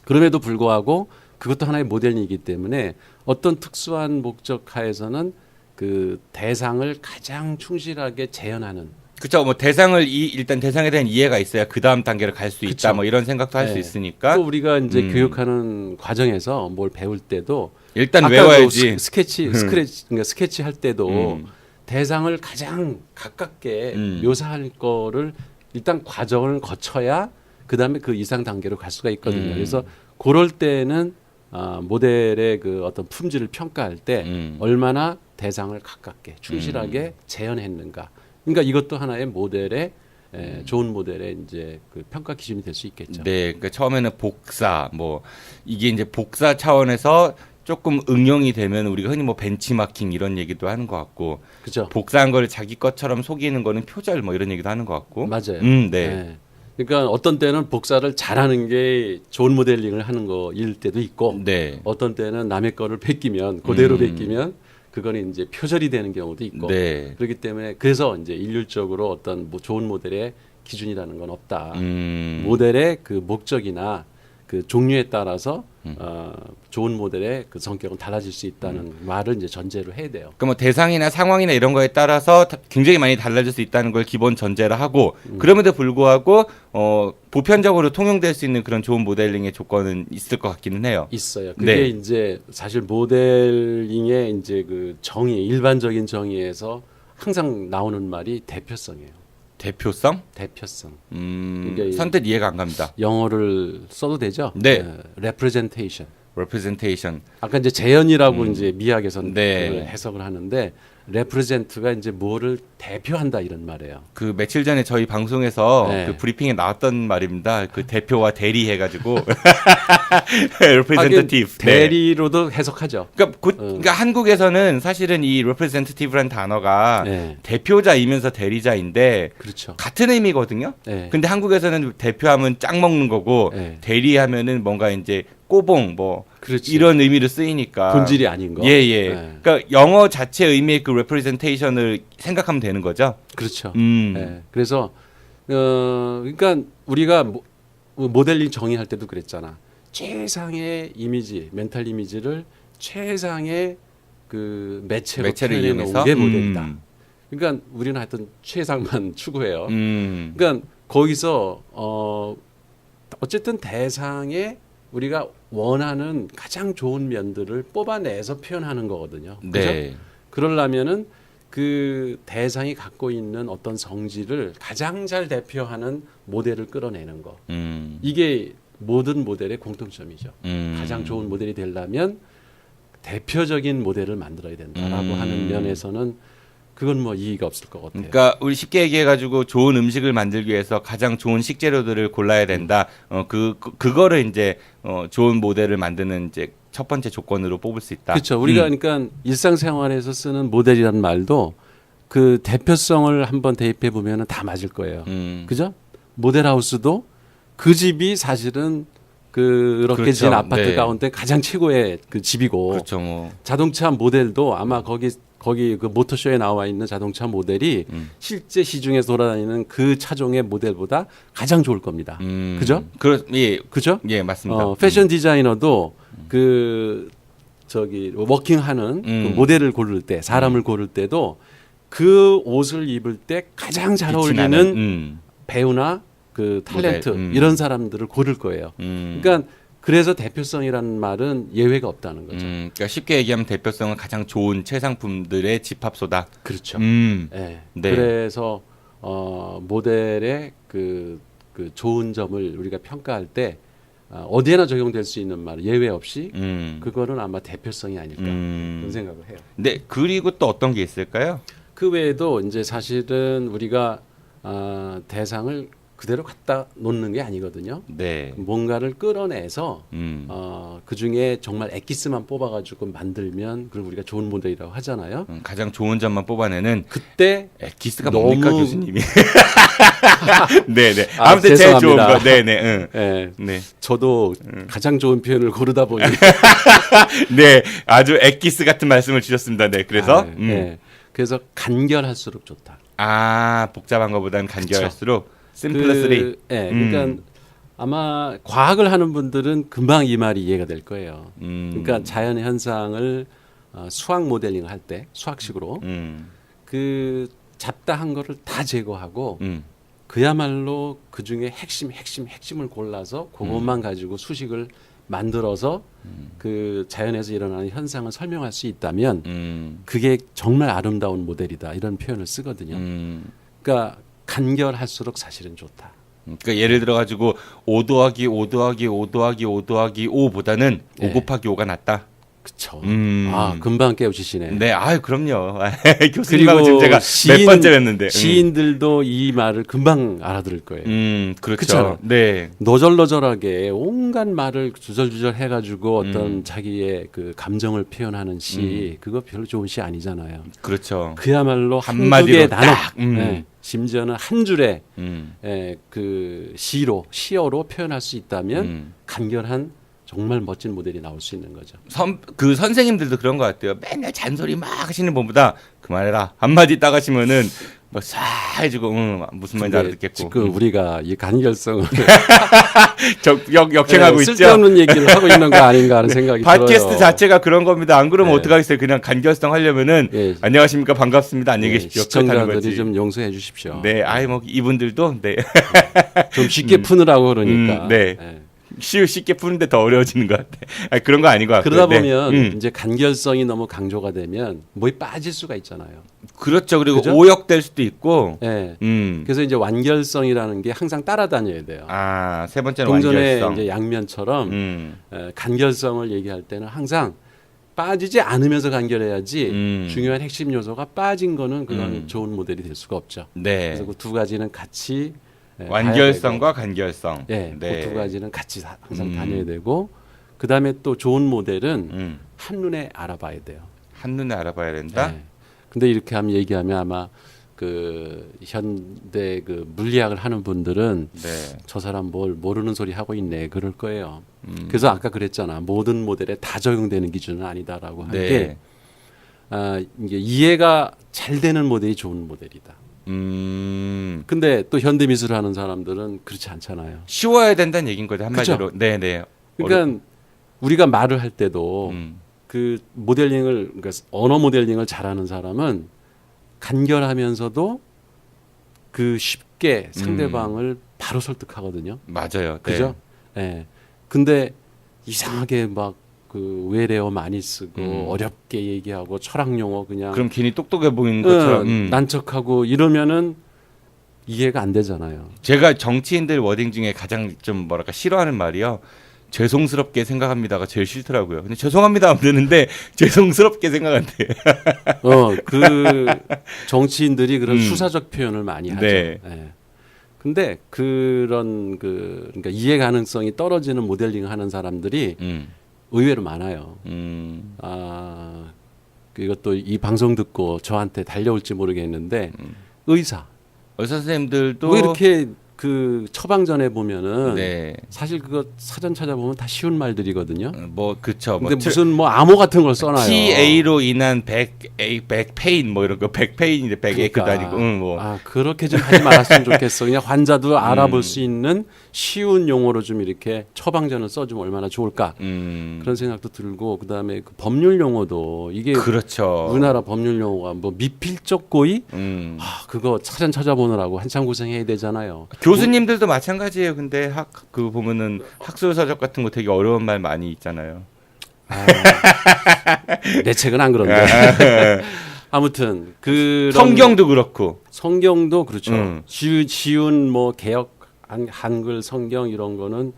그럼에도 불구하고 그것도 하나의 모델이기 때문에 어떤 특수한 목적 하에서는 그 대상을 가장 충실하게 재현하는 그렇죠. 뭐 대상을 일단 대상에 대한 이해가 있어야 그 다음 단계를 갈 수 있다. 뭐 이런 생각도 할 수 있으니까. 또 우리가 이제 교육하는 과정에서 뭘 배울 때도 일단 아까도 외워야지. 그러니까 스케치 할 때도 대상을 가장 가깝게 묘사할 거를 일단 과정을 거쳐야 그 다음에 그 이상 단계로 갈 수가 있거든요. 그래서 그럴 때는 모델의 그 어떤 품질을 평가할 때 얼마나 대상을 가깝게 충실하게 재현했는가. 그러니까 이것도 하나의 모델의 좋은 모델의 이제 그 평가 기준이 될 수 있겠죠. 네, 그러니까 처음에는 복사 뭐 이게 이제 복사 차원에서 조금 응용이 되면 우리가 흔히 뭐 벤치마킹 이런 얘기도 하는 것 같고, 그죠. 복사한 걸 자기 것처럼 속이는 거는 표절 뭐 이런 얘기도 하는 것 같고. 맞아요. 네. 그러니까 어떤 때는 복사를 잘하는 게 좋은 모델링을 하는 거일 때도 있고, 네. 어떤 때는 남의 거를 베끼면 그대로 베끼면 그거는 이제 표절이 되는 경우도 있고, 네. 그렇기 때문에 그래서 이제 일률적으로 어떤 뭐 좋은 모델의 기준이라는 건 없다. 모델의 그 목적이나 그 종류에 따라서 좋은 모델의 그 성격은 달라질 수 있다는 말을 이제 전제로 해야 돼요. 그러니까 뭐 대상이나 상황이나 이런 거에 따라서 굉장히 많이 달라질 수 있다는 걸 기본 전제로 하고, 그럼에도 불구하고 보편적으로 통용될 수 있는 그런 좋은 모델링의 조건은 있을 것 같기는 해요. 있어요. 그게 네. 이제 사실 모델링의 이제 그 정의, 일반적인 정의에서 항상 나오는 말이 대표성이에요. 대표성? 대표성. 선뜻 이해가 안 갑니다. 영어를 써도 되죠? 네. representation. representation. 아까 이제 재현이라고 이제 미학에서 네. 그걸 해석을 하는데 represent가 이제 뭐를 대표한다 이런 말이에요. 그 며칠 전에 저희 방송에서 네. 그 브리핑에 나왔던 말입니다. 그 대표와 대리 해가지고 representative. 네. 대리로도 해석하죠. 그러니까 한국에서는 사실은 이 representative라는 단어가 네. 대표자이면서 대리자인데 그렇죠. 같은 의미거든요. 네. 근데 한국에서는 대표하면 짝 먹는 거고 네. 대리하면은 뭔가 이제 꼬봉 뭐 그렇지. 이런 의미로 쓰이니까 본질이 아닌 거. 예예. 네. 그러니까 영어 자체 의미의 그 representation을 생각하면 되는 거죠. 그렇죠. 네. 그래서 그러니까 우리가 모델링 정의할 때도 그랬잖아. 최상의 이미지, 멘탈 이미지를 최상의 그 매체로 이용해서 게 모델이다. 그러니까 우리는 하여튼 최상만 추구해요. 그러니까 거기서 어쨌든 대상에 우리가 원하는 가장 좋은 면들을 뽑아내서 표현하는 거거든요. 그죠? 네. 그러려면은 그 대상이 갖고 있는 어떤 성질을 가장 잘 대표하는 모델을 끌어내는 거. 이게 모든 모델의 공통점이죠. 가장 좋은 모델이 되려면 대표적인 모델을 만들어야 된다라고 하는 면에서는 그건 뭐 이의가 없을 것 같아요. 그러니까 우리 쉽게 얘기해가지고 좋은 음식을 만들기 위해서 가장 좋은 식재료들을 골라야 된다. 그거를 이제 좋은 모델을 만드는 이제 첫 번째 조건으로 뽑을 수 있다. 그렇죠. 우리가 그러니까 일상생활에서 쓰는 모델이라는 말도 그 대표성을 한번 대입해 보면은 다 맞을 거예요. 그죠? 모델하우스도 그 집이 사실은 그렇게 그렇죠. 지은 아파트 네. 가운데 가장 최고의 그 집이고, 그렇죠. 뭐. 자동차 모델도 아마 거기 그 모터쇼에 나와 있는 자동차 모델이 실제 시중에서 돌아다니는 그 차종의 모델보다 가장 좋을 겁니다. 그죠? 예, 그죠? 예, 맞습니다. 패션 디자이너도 워킹하는 그 모델을 고를 때, 사람을 고를 때도 그 옷을 입을 때 가장 잘 빛이 어울리는 나는, 배우나 그 탤런트 모델, 이런 사람들을 고를 거예요. 그러니까 그래서 대표성이라는 말은 예외가 없다는 거죠. 그러니까 쉽게 얘기하면 대표성은 가장 좋은 최상품들의 집합소다. 그렇죠. 네. 네. 네. 그래서 모델의 그 좋은 점을 우리가 평가할 때 어디에나 적용될 수 있는 말 예외 없이 그거는 아마 대표성이 아닐까 그런 생각을 해요. 네. 그리고 또 어떤 게 있을까요? 그 외에도 이제 사실은 우리가 대상을 그대로 갖다 놓는 게 아니거든요. 네. 뭔가를 끌어내서 음. 그 중에 정말 엑기스만 뽑아가지고 만들면 그걸 우리가 좋은 모델이라고 하잖아요. 가장 좋은 점만 뽑아내는 그때 엑기스가 너무- 뭡니까 교수님이? 네네. 아, 아무튼 제일 좋은 죄송합니다. 거. 네네. 응. 예, 네. 저도 가장 좋은 표현을 고르다 보니 네. 아주 엑기스 같은 말씀을 주셨습니다. 네. 그래서 예. 그래서 간결할수록 좋다. 아 복잡한 것보다는 간결할수록 심플러스리. 예, 그러니까 아마 과학을 하는 분들은 금방 이 말이 이해가 될 거예요. 그러니까 자연 현상을 수학 모델링을 할 때 수학식으로 그 잡다한 거를 다 제거하고 그야말로 그 중에 핵심을 골라서 그것만 가지고 수식을 만들어서 그 자연에서 일어나는 현상을 설명할 수 있다면 그게 정말 아름다운 모델이다 이런 표현을 쓰거든요. 그러니까 간결할수록 사실은 좋다. 그러니까 예를 들어 가지고 5 더하기 5 더하기 5 더하기 5 더하기 5보다는 네. 5 곱하기 5가 낫다. 그렇죠. 아 금방 깨우치시네. 네, 아유 그럼요. 교수님하고 지금 제가 몇 시인- 번째 뵀는데. 시인들도 이 말을 금방 알아들을 거예요. 그렇죠. 그렇잖아. 네. 너절너절하게 온갖 말을 주절주절 해가지고 어떤 자기의 그 감정을 표현하는 시 그거 별로 좋은 시 아니잖아요. 그렇죠. 그야말로 한마디로 한마디로 단어, 딱, 네, 심지어는 한 줄에 음. 그 시어로 표현할 수 있다면 간결한 정말 멋진 모델이 나올 수 있는 거죠. 그 선생님들도 그런 것 같아요. 맨날 잔소리 막 하시는 분보다 그만해라 한마디 딱 하시면은 뭐싹 해주고 무슨 말인지 알아듣겠고. 지금 우리가 이 간결성을 역행하고 있죠. 쓸데없는 얘기를 하고 있는 거 아닌가 하는 생각이 들어요. 팟캐스트 자체가 그런 겁니다. 안 그러면 네. 어떡하겠어요. 그냥 간결성 하려면은 예. 안녕하십니까 반갑습니다. 안녕히 계십시오. 그렇다는 시청자들이 거지. 좀 용서해 주십시오. 네, 아이 뭐 이분들도 네. 좀 쉽게 푸느라고 그러니까. 네. 예. 쉽게 푸는데 더 어려워지는 것 같아. 아니, 그런 거 아닌 것 같고요. 그러다 네. 보면 이제 간결성이 너무 강조가 되면 뭐에 빠질 수가 있잖아요. 그렇죠. 그리고 그죠? 오역될 수도 있고. 예. 음. 그래서 이제 완결성이라는 게 항상 따라다녀야 돼요. 아, 세 번째는 동전의 완결성. 이제 양면처럼 음. 간결성을 얘기할 때는 항상 빠지지 않으면서 간결해야지 중요한 핵심 요소가 빠진 거는 그건 좋은 모델이 될 수가 없죠. 네. 그래서 그 두 가지는 같이 완결성과 간결성. 네, 네. 그 두 가지는 같이 항상 다녀야 되고 그 다음에 또 좋은 모델은 한눈에 알아봐야 돼요. 한눈에 알아봐야 된다. 네. 근데 이렇게 하면 얘기하면 아마 그 현대 그 물리학을 하는 분들은 네. 저 사람 뭘 모르는 소리 하고 있네 그럴 거예요. 그래서 아까 그랬잖아. 모든 모델에 다 적용되는 기준은 아니다라고 한 게 네. 이게 이해가 잘 되는 모델이 좋은 모델이다. 근데 또 현대 미술을 하는 사람들은 그렇지 않잖아요. 쉬워야 된다는 얘기인 거죠 한마디로. 그쵸? 네, 네. 그러니까 우리가 말을 할 때도 그 모델링을 그러니까 언어 모델링을 잘하는 사람은 간결하면서도 그 쉽게 상대방을 바로 설득하거든요. 맞아요. 그죠? 예. 네. 근데 이상하게 막 그 외래어 많이 쓰고 어렵게 얘기하고 철학 용어 그냥 그럼 괜히 똑똑해 보이는 것처럼. 난척하고 이러면은 이해가 안 되잖아요. 제가 정치인들 워딩 중에 가장 좀 뭐랄까 싫어하는 말이요. 죄송스럽게 생각합니다가 제일 싫더라고요. 근데 죄송합니다 하면 되는데 죄송스럽게 생각한대. 그 정치인들이 그런 수사적 표현을 많이 하죠. 네. 네. 근데 그런 그러니까 이해 가능성이 떨어지는 모델링 하는 사람들이 의외로 많아요. 이것도 이 방송 듣고 저한테 달려올지 모르겠는데 의사 선생님들도 뭐 이렇게 그 처방전에 보면은 네. 사실 그거 사전 찾아보면 다 쉬운 말들이거든요. 뭐 그쵸. 근데 무슨 뭐 암호 같은 걸 써놔요. TA로 인한 백페인 뭐 이런 거 백페인인데 백에이크도 그러니까. 아니고 뭐. 아 그렇게 좀 하지 말았으면 좋겠어. 그냥 환자도 알아볼 수 있는 쉬운 용어로 좀 이렇게 처방전을 써주면 얼마나 좋을까 그런 생각도 들고 그다음에 그 법률 용어도 이게 그렇죠. 우리나라 법률 용어가 뭐 미필적 고의 그거 사전 찾아보느라고 한참 고생해야 되잖아요. 교수님들도 마찬가지예요. 근데 그 보면은 학술서적 같은 거 되게 어려운 말 많이 있잖아요. 내 책은 안 그런데. 아무튼 그 성경도 그렇고. 성경도 그렇죠. 쉬운 뭐 개역 한글 성경 이런 거는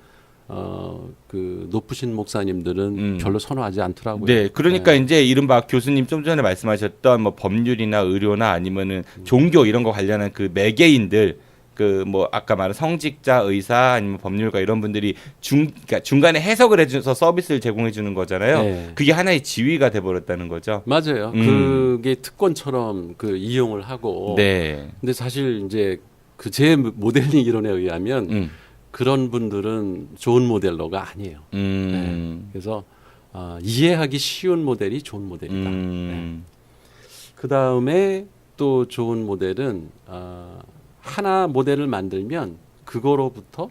그 높으신 목사님들은 별로 선호하지 않더라고요. 네, 그러니까 이제 이른바 교수님 좀 전에 말씀하셨던 뭐 법률이나 의료나 아니면은 종교 이런 거 관련한 그 매개인들 그 뭐 아까 말한 성직자, 의사 아니면 법률가 이런 분들이 그러니까 중간에 해석을 해줘서 서비스를 제공해 주는 거잖아요. 네. 그게 하나의 지위가 돼버렸다는 거죠. 맞아요. 그게 특권처럼 그 이용을 하고. 네. 근데 사실 이제 그 제 모델링 이론에 의하면 그런 분들은 좋은 모델러가 아니에요. 네. 그래서 이해하기 쉬운 모델이 좋은 모델이다. 네. 그 다음에 또 좋은 모델은 하나 모델을 만들면 그거로부터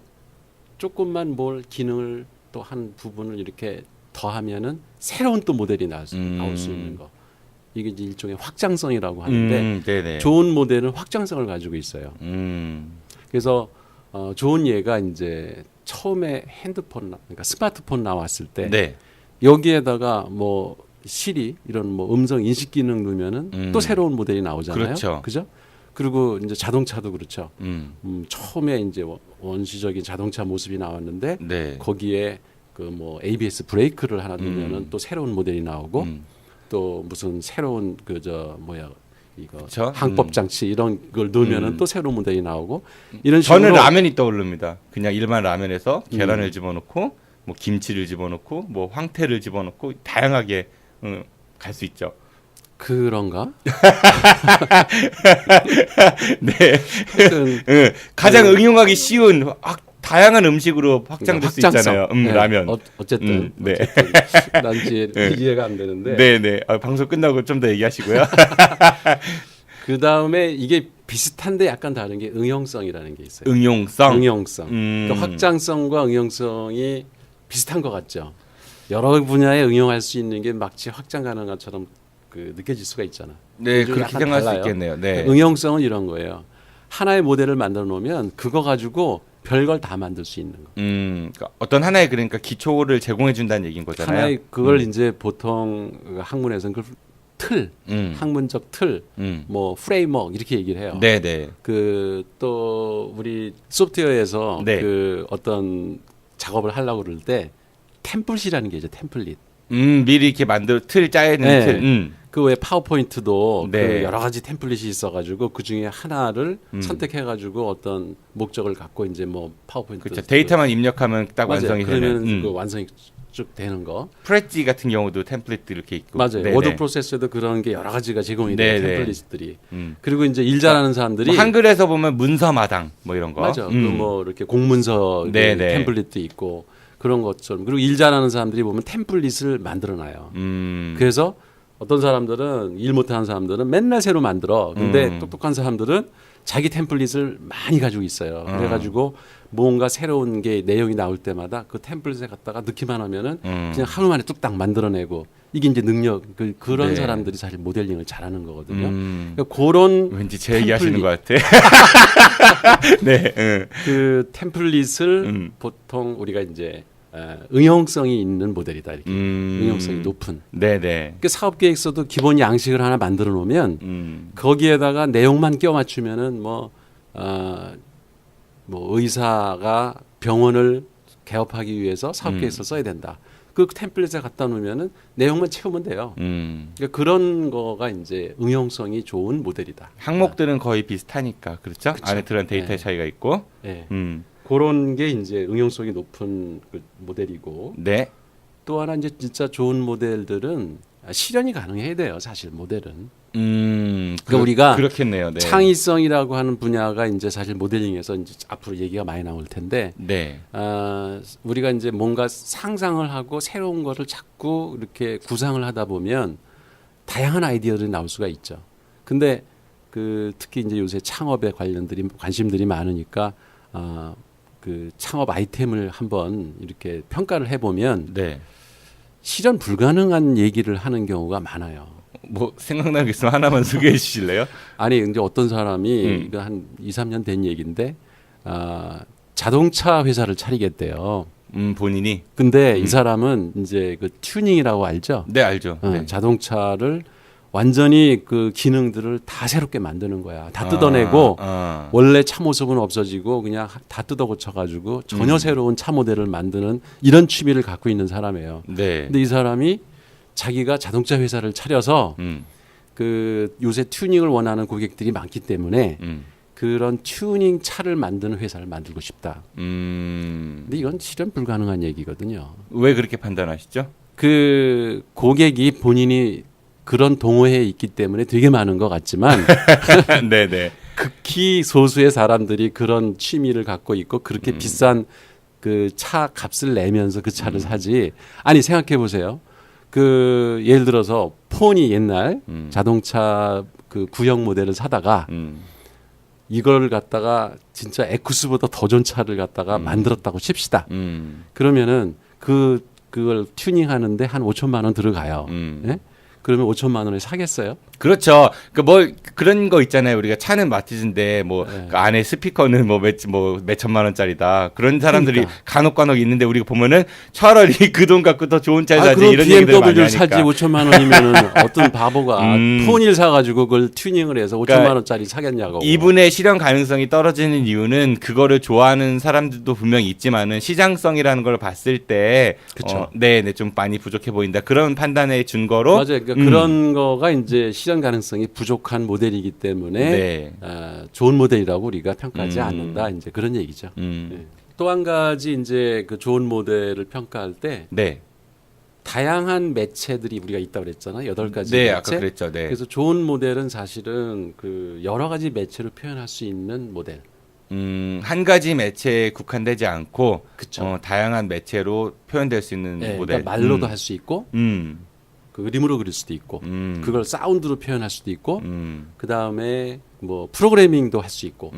조금만 뭘 기능을 또 한 부분을 이렇게 더하면은 새로운 또 모델이 나올 수 있는 거. 이게 이제 일종의 확장성이라고 하는데 좋은 모델은 확장성을 가지고 있어요. 그래서 좋은 예가 이제 처음에 핸드폰, 그러니까 스마트폰 나왔을 때 네. 여기에다가 뭐 시리 이런 뭐 음성 인식 기능 넣으면은 또 새로운 모델이 나오잖아요. 그렇죠. 그죠? 그리고 이제 자동차도 그렇죠. 처음에 이제 원시적인 자동차 모습이 나왔는데 네. 거기에 그 뭐 ABS 브레이크를 하나 넣으면은 또 새로운 모델이 나오고 또 무슨 새로운 이거 그쵸? 항법 장치 이런 걸 넣으면은 또 새로운 모델이 나오고 이런 식으로. 저는 라면이 떠오릅니다. 그냥 일반 라면에서 계란을 집어넣고 뭐 김치를 집어넣고 뭐 황태를 집어넣고 다양하게 갈 수 있죠. 그런가? 네. 가장 응용하기 쉬운 다양한 음식으로 확장될 수 있잖아요. 네. 라면. 어쨌든 네. 난 이해가 안 되는데. 네네. 방송 끝나고 좀 더 얘기하시고요. 그 다음에 이게 비슷한데 약간 다른 게 응용성이라는 게 있어요. 응용성. 그러니까 확장성과 응용성이 비슷한 것 같죠. 여러 분야에 응용할 수 있는 게 마치 확장 가능한 것처럼 그 느껴질 수가 있잖아. 네, 그렇게 생각할 수 있겠네요. 네. 응용성은 이런 거예요. 하나의 모델을 만들어 놓으면 그거 가지고 별걸 다 만들 수 있는 거. 그러니까 어떤 하나의 그러니까 기초를 제공해 준다는 얘기인 거잖아요. 하나의 그걸 이제 보통 학문에서는 그 틀, 학문적 틀, 뭐 프레임워크 이렇게 얘기를 해요. 네네. 그 또 우리 소프트웨어에서 네. 그 어떤 작업을 하려고 그럴 때 템플릿이라는 게 있죠. 템플릿. 미리 이렇게 틀 짜야 있는 네. 틀. 그 외에 파워포인트도 네. 그 여러 가지 템플릿이 있어가지고 그 중에 하나를 선택해가지고 어떤 목적을 갖고 이제 뭐 파워포인트. 그렇죠. 데이터만 입력하면 딱 맞아요. 완성이 그러면 되는. 그 완성이 쭉 되는 거. 프레지 같은 경우도 템플릿 이렇게 있고. 맞아요. 네네. 워드 프로세서도 그런 게 여러 가지가 제공이 돼요. 네네. 템플릿들이. 그리고 이제 일 잘하는 사람들이 뭐 한글에서 보면 문서마당 뭐 이런 거. 맞아. 그 뭐 이렇게 공문서 네네. 템플릿도 있고 그런 것처럼. 그리고 일 잘하는 사람들이 보면 템플릿을 만들어놔요. 그래서 어떤 사람들은 일 못하는 사람들은 맨날 새로 만들어. 근데 똑똑한 사람들은 자기 템플릿을 많이 가지고 있어요. 그래가지고 뭔가 새로운 게 내용이 나올 때마다 그 템플릿에 갖다가 넣기만 하면은 그냥 하루 만에 뚝딱 만들어내고 이게 이제 능력 그런 네. 사람들이 사실 모델링을 잘하는 거거든요. 그러니까 그런 왠지 제 얘기하시는 것 같아. 네. 그 템플릿을 보통 우리가 이제 응용성이 있는 모델이다 이렇게 응용성이 높은. 네네. 그 사업 계획서도 기본 양식을 하나 만들어 놓으면 거기에다가 내용만 끼워 맞추면은 뭐 의사가 병원을 개업하기 위해서 사업 계획서 써야 된다. 그 템플릿에 갖다 놓으면은 내용만 채우면 돼요. 그러니까 그런 거가 이제 응용성이 좋은 모델이다. 항목들은 거의 비슷하니까 그렇죠? 그쵸. 안에 들어간 데이터의 네. 차이가 있고. 네. 그런 게 이제 응용성이 높은 그 모델이고. 네. 또 하나 이제 진짜 좋은 모델들은 실현이 가능해야 돼요. 사실 모델은. 그러니까 우리가 그렇겠네요. 네. 창의성이라고 하는 분야가 이제 사실 모델링에서 이제 앞으로 얘기가 많이 나올 텐데, 네. 우리가 이제 뭔가 상상을 하고 새로운 거를 자꾸 이렇게 구상을 하다 보면 다양한 아이디어들이 나올 수가 있죠. 근데 그 특히 이제 요새 창업에 관심들이 많으니까 그 창업 아이템을 한번 이렇게 평가를 해보면 네. 실현 불가능한 얘기를 하는 경우가 많아요. 뭐 생각나는 게 있으면 하나만 소개해 주실래요? 아니 이제 어떤 사람이 이거 한 2, 3년 된 얘기인데 자동차 회사를 차리겠대요. 본인이. 근데 이 사람은 이제 그 튜닝이라고 알죠? 네, 알죠. 네. 자동차를 완전히 그 기능들을 다 새롭게 만드는 거야. 다 뜯어내고 원래 차 모습은 없어지고 그냥 다 뜯어 고쳐가지고 전혀 새로운 차 모델을 만드는 이런 취미를 갖고 있는 사람이에요. 네. 근데 이 사람이 자기가 자동차 회사를 차려서 그 요새 튜닝을 원하는 고객들이 많기 때문에 그런 튜닝 차를 만드는 회사를 만들고 싶다. 근데 이건 실현 불가능한 얘기거든요. 왜 그렇게 판단하시죠? 그 고객이 본인이 그런 동호회에 있기 때문에 되게 많은 것 같지만 네네. 극히 소수의 사람들이 그런 취미를 갖고 있고 그렇게 비싼 그 차 값을 내면서 그 차를 사지. 아니 생각해 보세요. 그 예를 들어서 폰이 옛날 자동차 그 구형 모델을 사다가 이걸 갖다가 진짜 에쿠스보다 더 좋은 차를 갖다가 만들었다고 칩시다. 그러면은 그걸 튜닝하는데 한 5천만 원 들어가요. 예? 그러면 5천만 원에 사겠어요? 그렇죠. 그 뭐 그런 거 있잖아요. 우리가 차는 마티즈인데 뭐 그 안에 스피커는 뭐 몇 천만 원짜리다. 그런 사람들이 그러니까. 간혹 있는데 우리가 보면은 차라리 그 돈 갖고 더 좋은 차를 사지 그럼 이런 얘기들 많이 BMW를 하니까. 사지 5천만 원이면은 어떤 바보가 폰을 사가지고 그걸 튜닝을 해서 5천만 그러니까 원짜리 사겠냐고. 이분의 실현 가능성이 떨어지는 이유는 그거를 좋아하는 사람들도 분명히 있지만은 시장성이라는 걸 봤을 때, 그쵸. 네네 좀 많이 부족해 보인다. 그런 판단에 준 거로. 맞아요. 그러니까 그런 거가 이제 실현 가능성이 부족한 모델이기 때문에 네. 좋은 모델이라고 우리가 평가하지 않는다. 이제 그런 얘기죠. 음. 또 한 가지 이제 그 좋은 모델을 평가할 때 네. 다양한 매체들이 우리가 있다고 그랬잖아요. 8가지 네, 매체. 아까 그랬죠. 네. 그래서 좋은 모델은 사실은 그 여러 가지 매체로 표현할 수 있는 모델. 한 가지 매체에 국한되지 않고 그쵸. 다양한 매체로 표현될 수 있는 네, 모델. 그러니까 말로도 할 수 있고 그 그림으로 그릴 수도 있고 그걸 사운드로 표현할 수도 있고 그 다음에 뭐 프로그래밍도 할 수 있고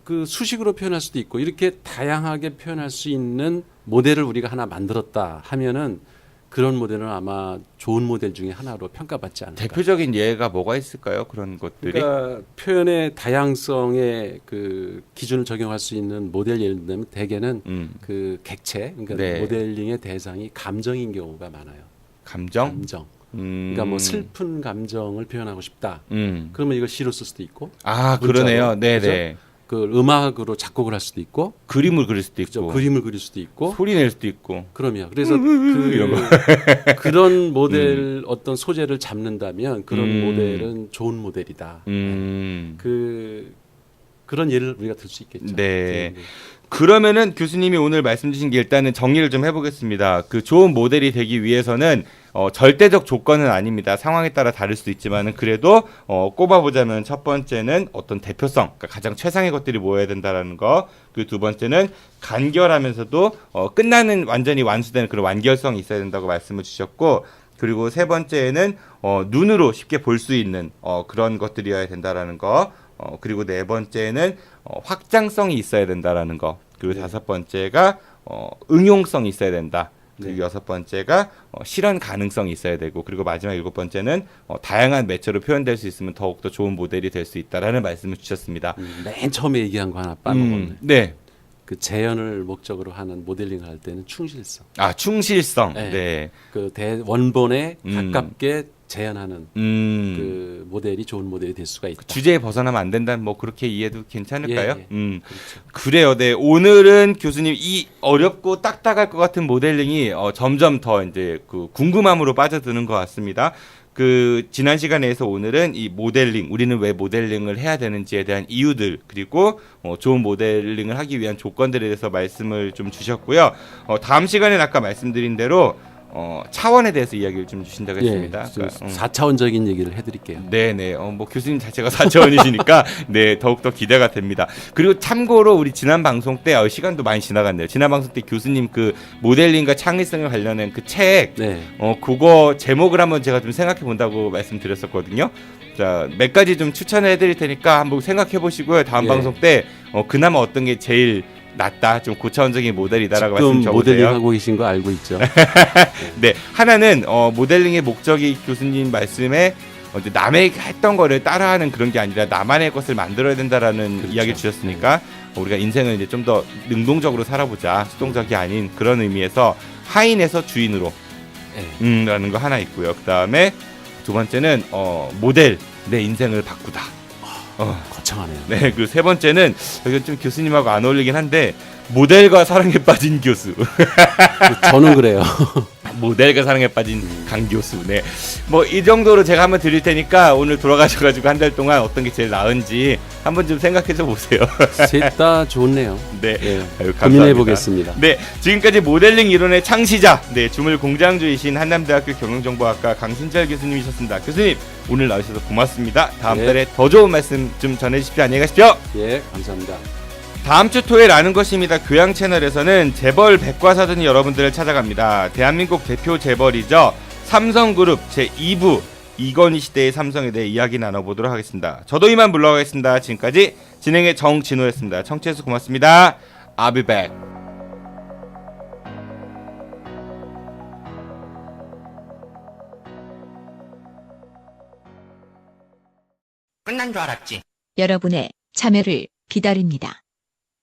그 수식으로 표현할 수도 있고 이렇게 다양하게 표현할 수 있는 모델을 우리가 하나 만들었다 하면은 그런 모델은 아마 좋은 모델 중에 하나로 평가받지 않을까. 대표적인 예가 뭐가 있을까요? 그런 것들이. 그러니까 표현의 다양성의 그 기준을 적용할 수 있는 모델 예를 들면 대개는 그 객체 그러니까 네. 모델링의 대상이 감정인 경우가 많아요. 감정? 감정. 그러니까 뭐 슬픈 감정을 표현하고 싶다. 그러면 이걸 시로 쓸 수도 있고. 아, 문자로. 그러네요. 네네. 그 음악으로 작곡을 할 수도 있고. 그림을 그릴 수도 있고. 그렇죠? 그림을 그릴 수도 있고. 소리 낼 수도 있고. 그럼요. 그래서 이런 거. 그런 모델 어떤 소재를 잡는다면 그런 모델은 좋은 모델이다. 그런 예를 우리가 들 수 있겠죠. 네. 그러면은 교수님이 오늘 말씀 주신 게 일단은 정리를 좀 해보겠습니다. 그 좋은 모델이 되기 위해서는 절대적 조건은 아닙니다. 상황에 따라 다를 수 있지만은 그래도 꼽아보자면 첫 번째는 어떤 대표성, 그러니까 가장 최상의 것들이 모여야 된다라는 거. 그 두 번째는 간결하면서도 끝나는 완전히 완수되는 그런 완결성이 있어야 된다고 말씀을 주셨고. 그리고 세 번째는 눈으로 쉽게 볼 수 있는 그런 것들이어야 된다라는 거. 그리고 네 번째는 확장성이 있어야 된다라는 거. 그리고 다섯 번째가 응용성이 있어야 된다. 그리고 여섯 번째가 실현 가능성이 있어야 되고, 그리고 마지막 일곱 번째는 다양한 매체로 표현될 수 있으면 더욱더 좋은 모델이 될 수 있다라는 말씀을 주셨습니다. 맨 처음에 얘기한 거 하나 빠먹었네. 네. 그 재현을 목적으로 하는 모델링을 할 때는 충실성. 아, 충실성. 네. 네. 그 원본에 가깝게 재현하는 그 모델이 좋은 모델이 될 수가 있다. 주제에 벗어나면 안 된다는 뭐 그렇게 이해도 괜찮을까요? 예, 예. 그렇죠. 그래요. 네. 오늘은 교수님 이 어렵고 딱딱할 것 같은 모델링이 점점 더 이제 그 궁금함으로 빠져드는 것 같습니다. 그 지난 시간에서 오늘은 이 모델링, 우리는 왜 모델링을 해야 되는지에 대한 이유들, 그리고 좋은 모델링을 하기 위한 조건들에 대해서 말씀을 좀 주셨고요. 다음 시간에는 아까 말씀드린 대로 차원에 대해서 이야기를 좀 주신다고 했습니다. 예, 4차원적인 얘기를 해드릴게요. 네네. 뭐 교수님 자체가 4차원이시니까 네 더욱더 기대가 됩니다. 그리고 참고로 우리 지난 방송 때 시간도 많이 지나갔네요. 지난 방송 때 교수님 그 모델링과 창의성을 관련한 그 책, 네. 그거 제목을 한번 제가 좀 생각해 본다고 말씀드렸었거든요. 자, 몇 가지 좀 추천해 드릴 테니까 한번 생각해 보시고요. 다음 예. 방송 때 그나마 어떤 게 제일 낫다, 좀 고차원적인 모델이다라고 말씀 지금 적으세요. 모델링 하고 계신 거 알고 있죠? 네, 하나는 모델링의 목적이 교수님 말씀에 남의 했던 거를 따라하는 그런 게 아니라 나만의 것을 만들어야 된다라는 그렇죠. 이야기를 주셨으니까 우리가 인생을 이제 좀 더 능동적으로 살아보자, 수동적이 아닌 그런 의미에서 하인에서 주인으로 라는 거 하나 있고요. 그 다음에 두 번째는 모델 내 인생을 바꾸다. 거창하네요. 네, 그 세 번째는 여기 좀 교수님하고 안 어울리긴 한데 모델과 사랑에 빠진 교수. 저는 그래요. 모델과 사랑에 빠진 강 교수. 네. 뭐 이 정도로 제가 한번 드릴 테니까 오늘 돌아가셔가지고 한 달 동안 어떤 게 제일 나은지 한번 좀 생각해서 보세요. 셋 다 좋네요. 네. 예, 아유, 고민해 보겠습니다. 네. 지금까지 모델링 이론의 창시자, 네, 주물 공장주이신 한남대학교 경영정보학과 강신철 교수님이셨습니다. 교수님, 오늘 나오셔서 고맙습니다. 다음 네. 달에 더 좋은 말씀 좀 전해주십시오. 안녕히 가십시오. 예, 감사합니다. 다음 주 토요일 아는 것입니다. 교양 채널에서는 재벌 백과사전이 여러분들을 찾아갑니다. 대한민국 대표 재벌이죠. 삼성그룹 제2부 이건희 시대의 삼성에 대해 이야기 나눠보도록 하겠습니다. 저도 이만 물러가겠습니다. 지금까지 진행의 정진호였습니다. 청취해서 고맙습니다. I'll be back. 끝난 줄 알았지. 여러분의 참여를 기다립니다.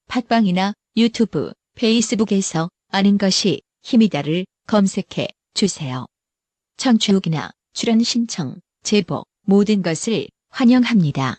팟빵이나 유튜브, 페이스북에서 아는 것이 힘이다를 검색해 주세요. 청취 후기나 출연 신청, 제보 모든 것을 환영합니다.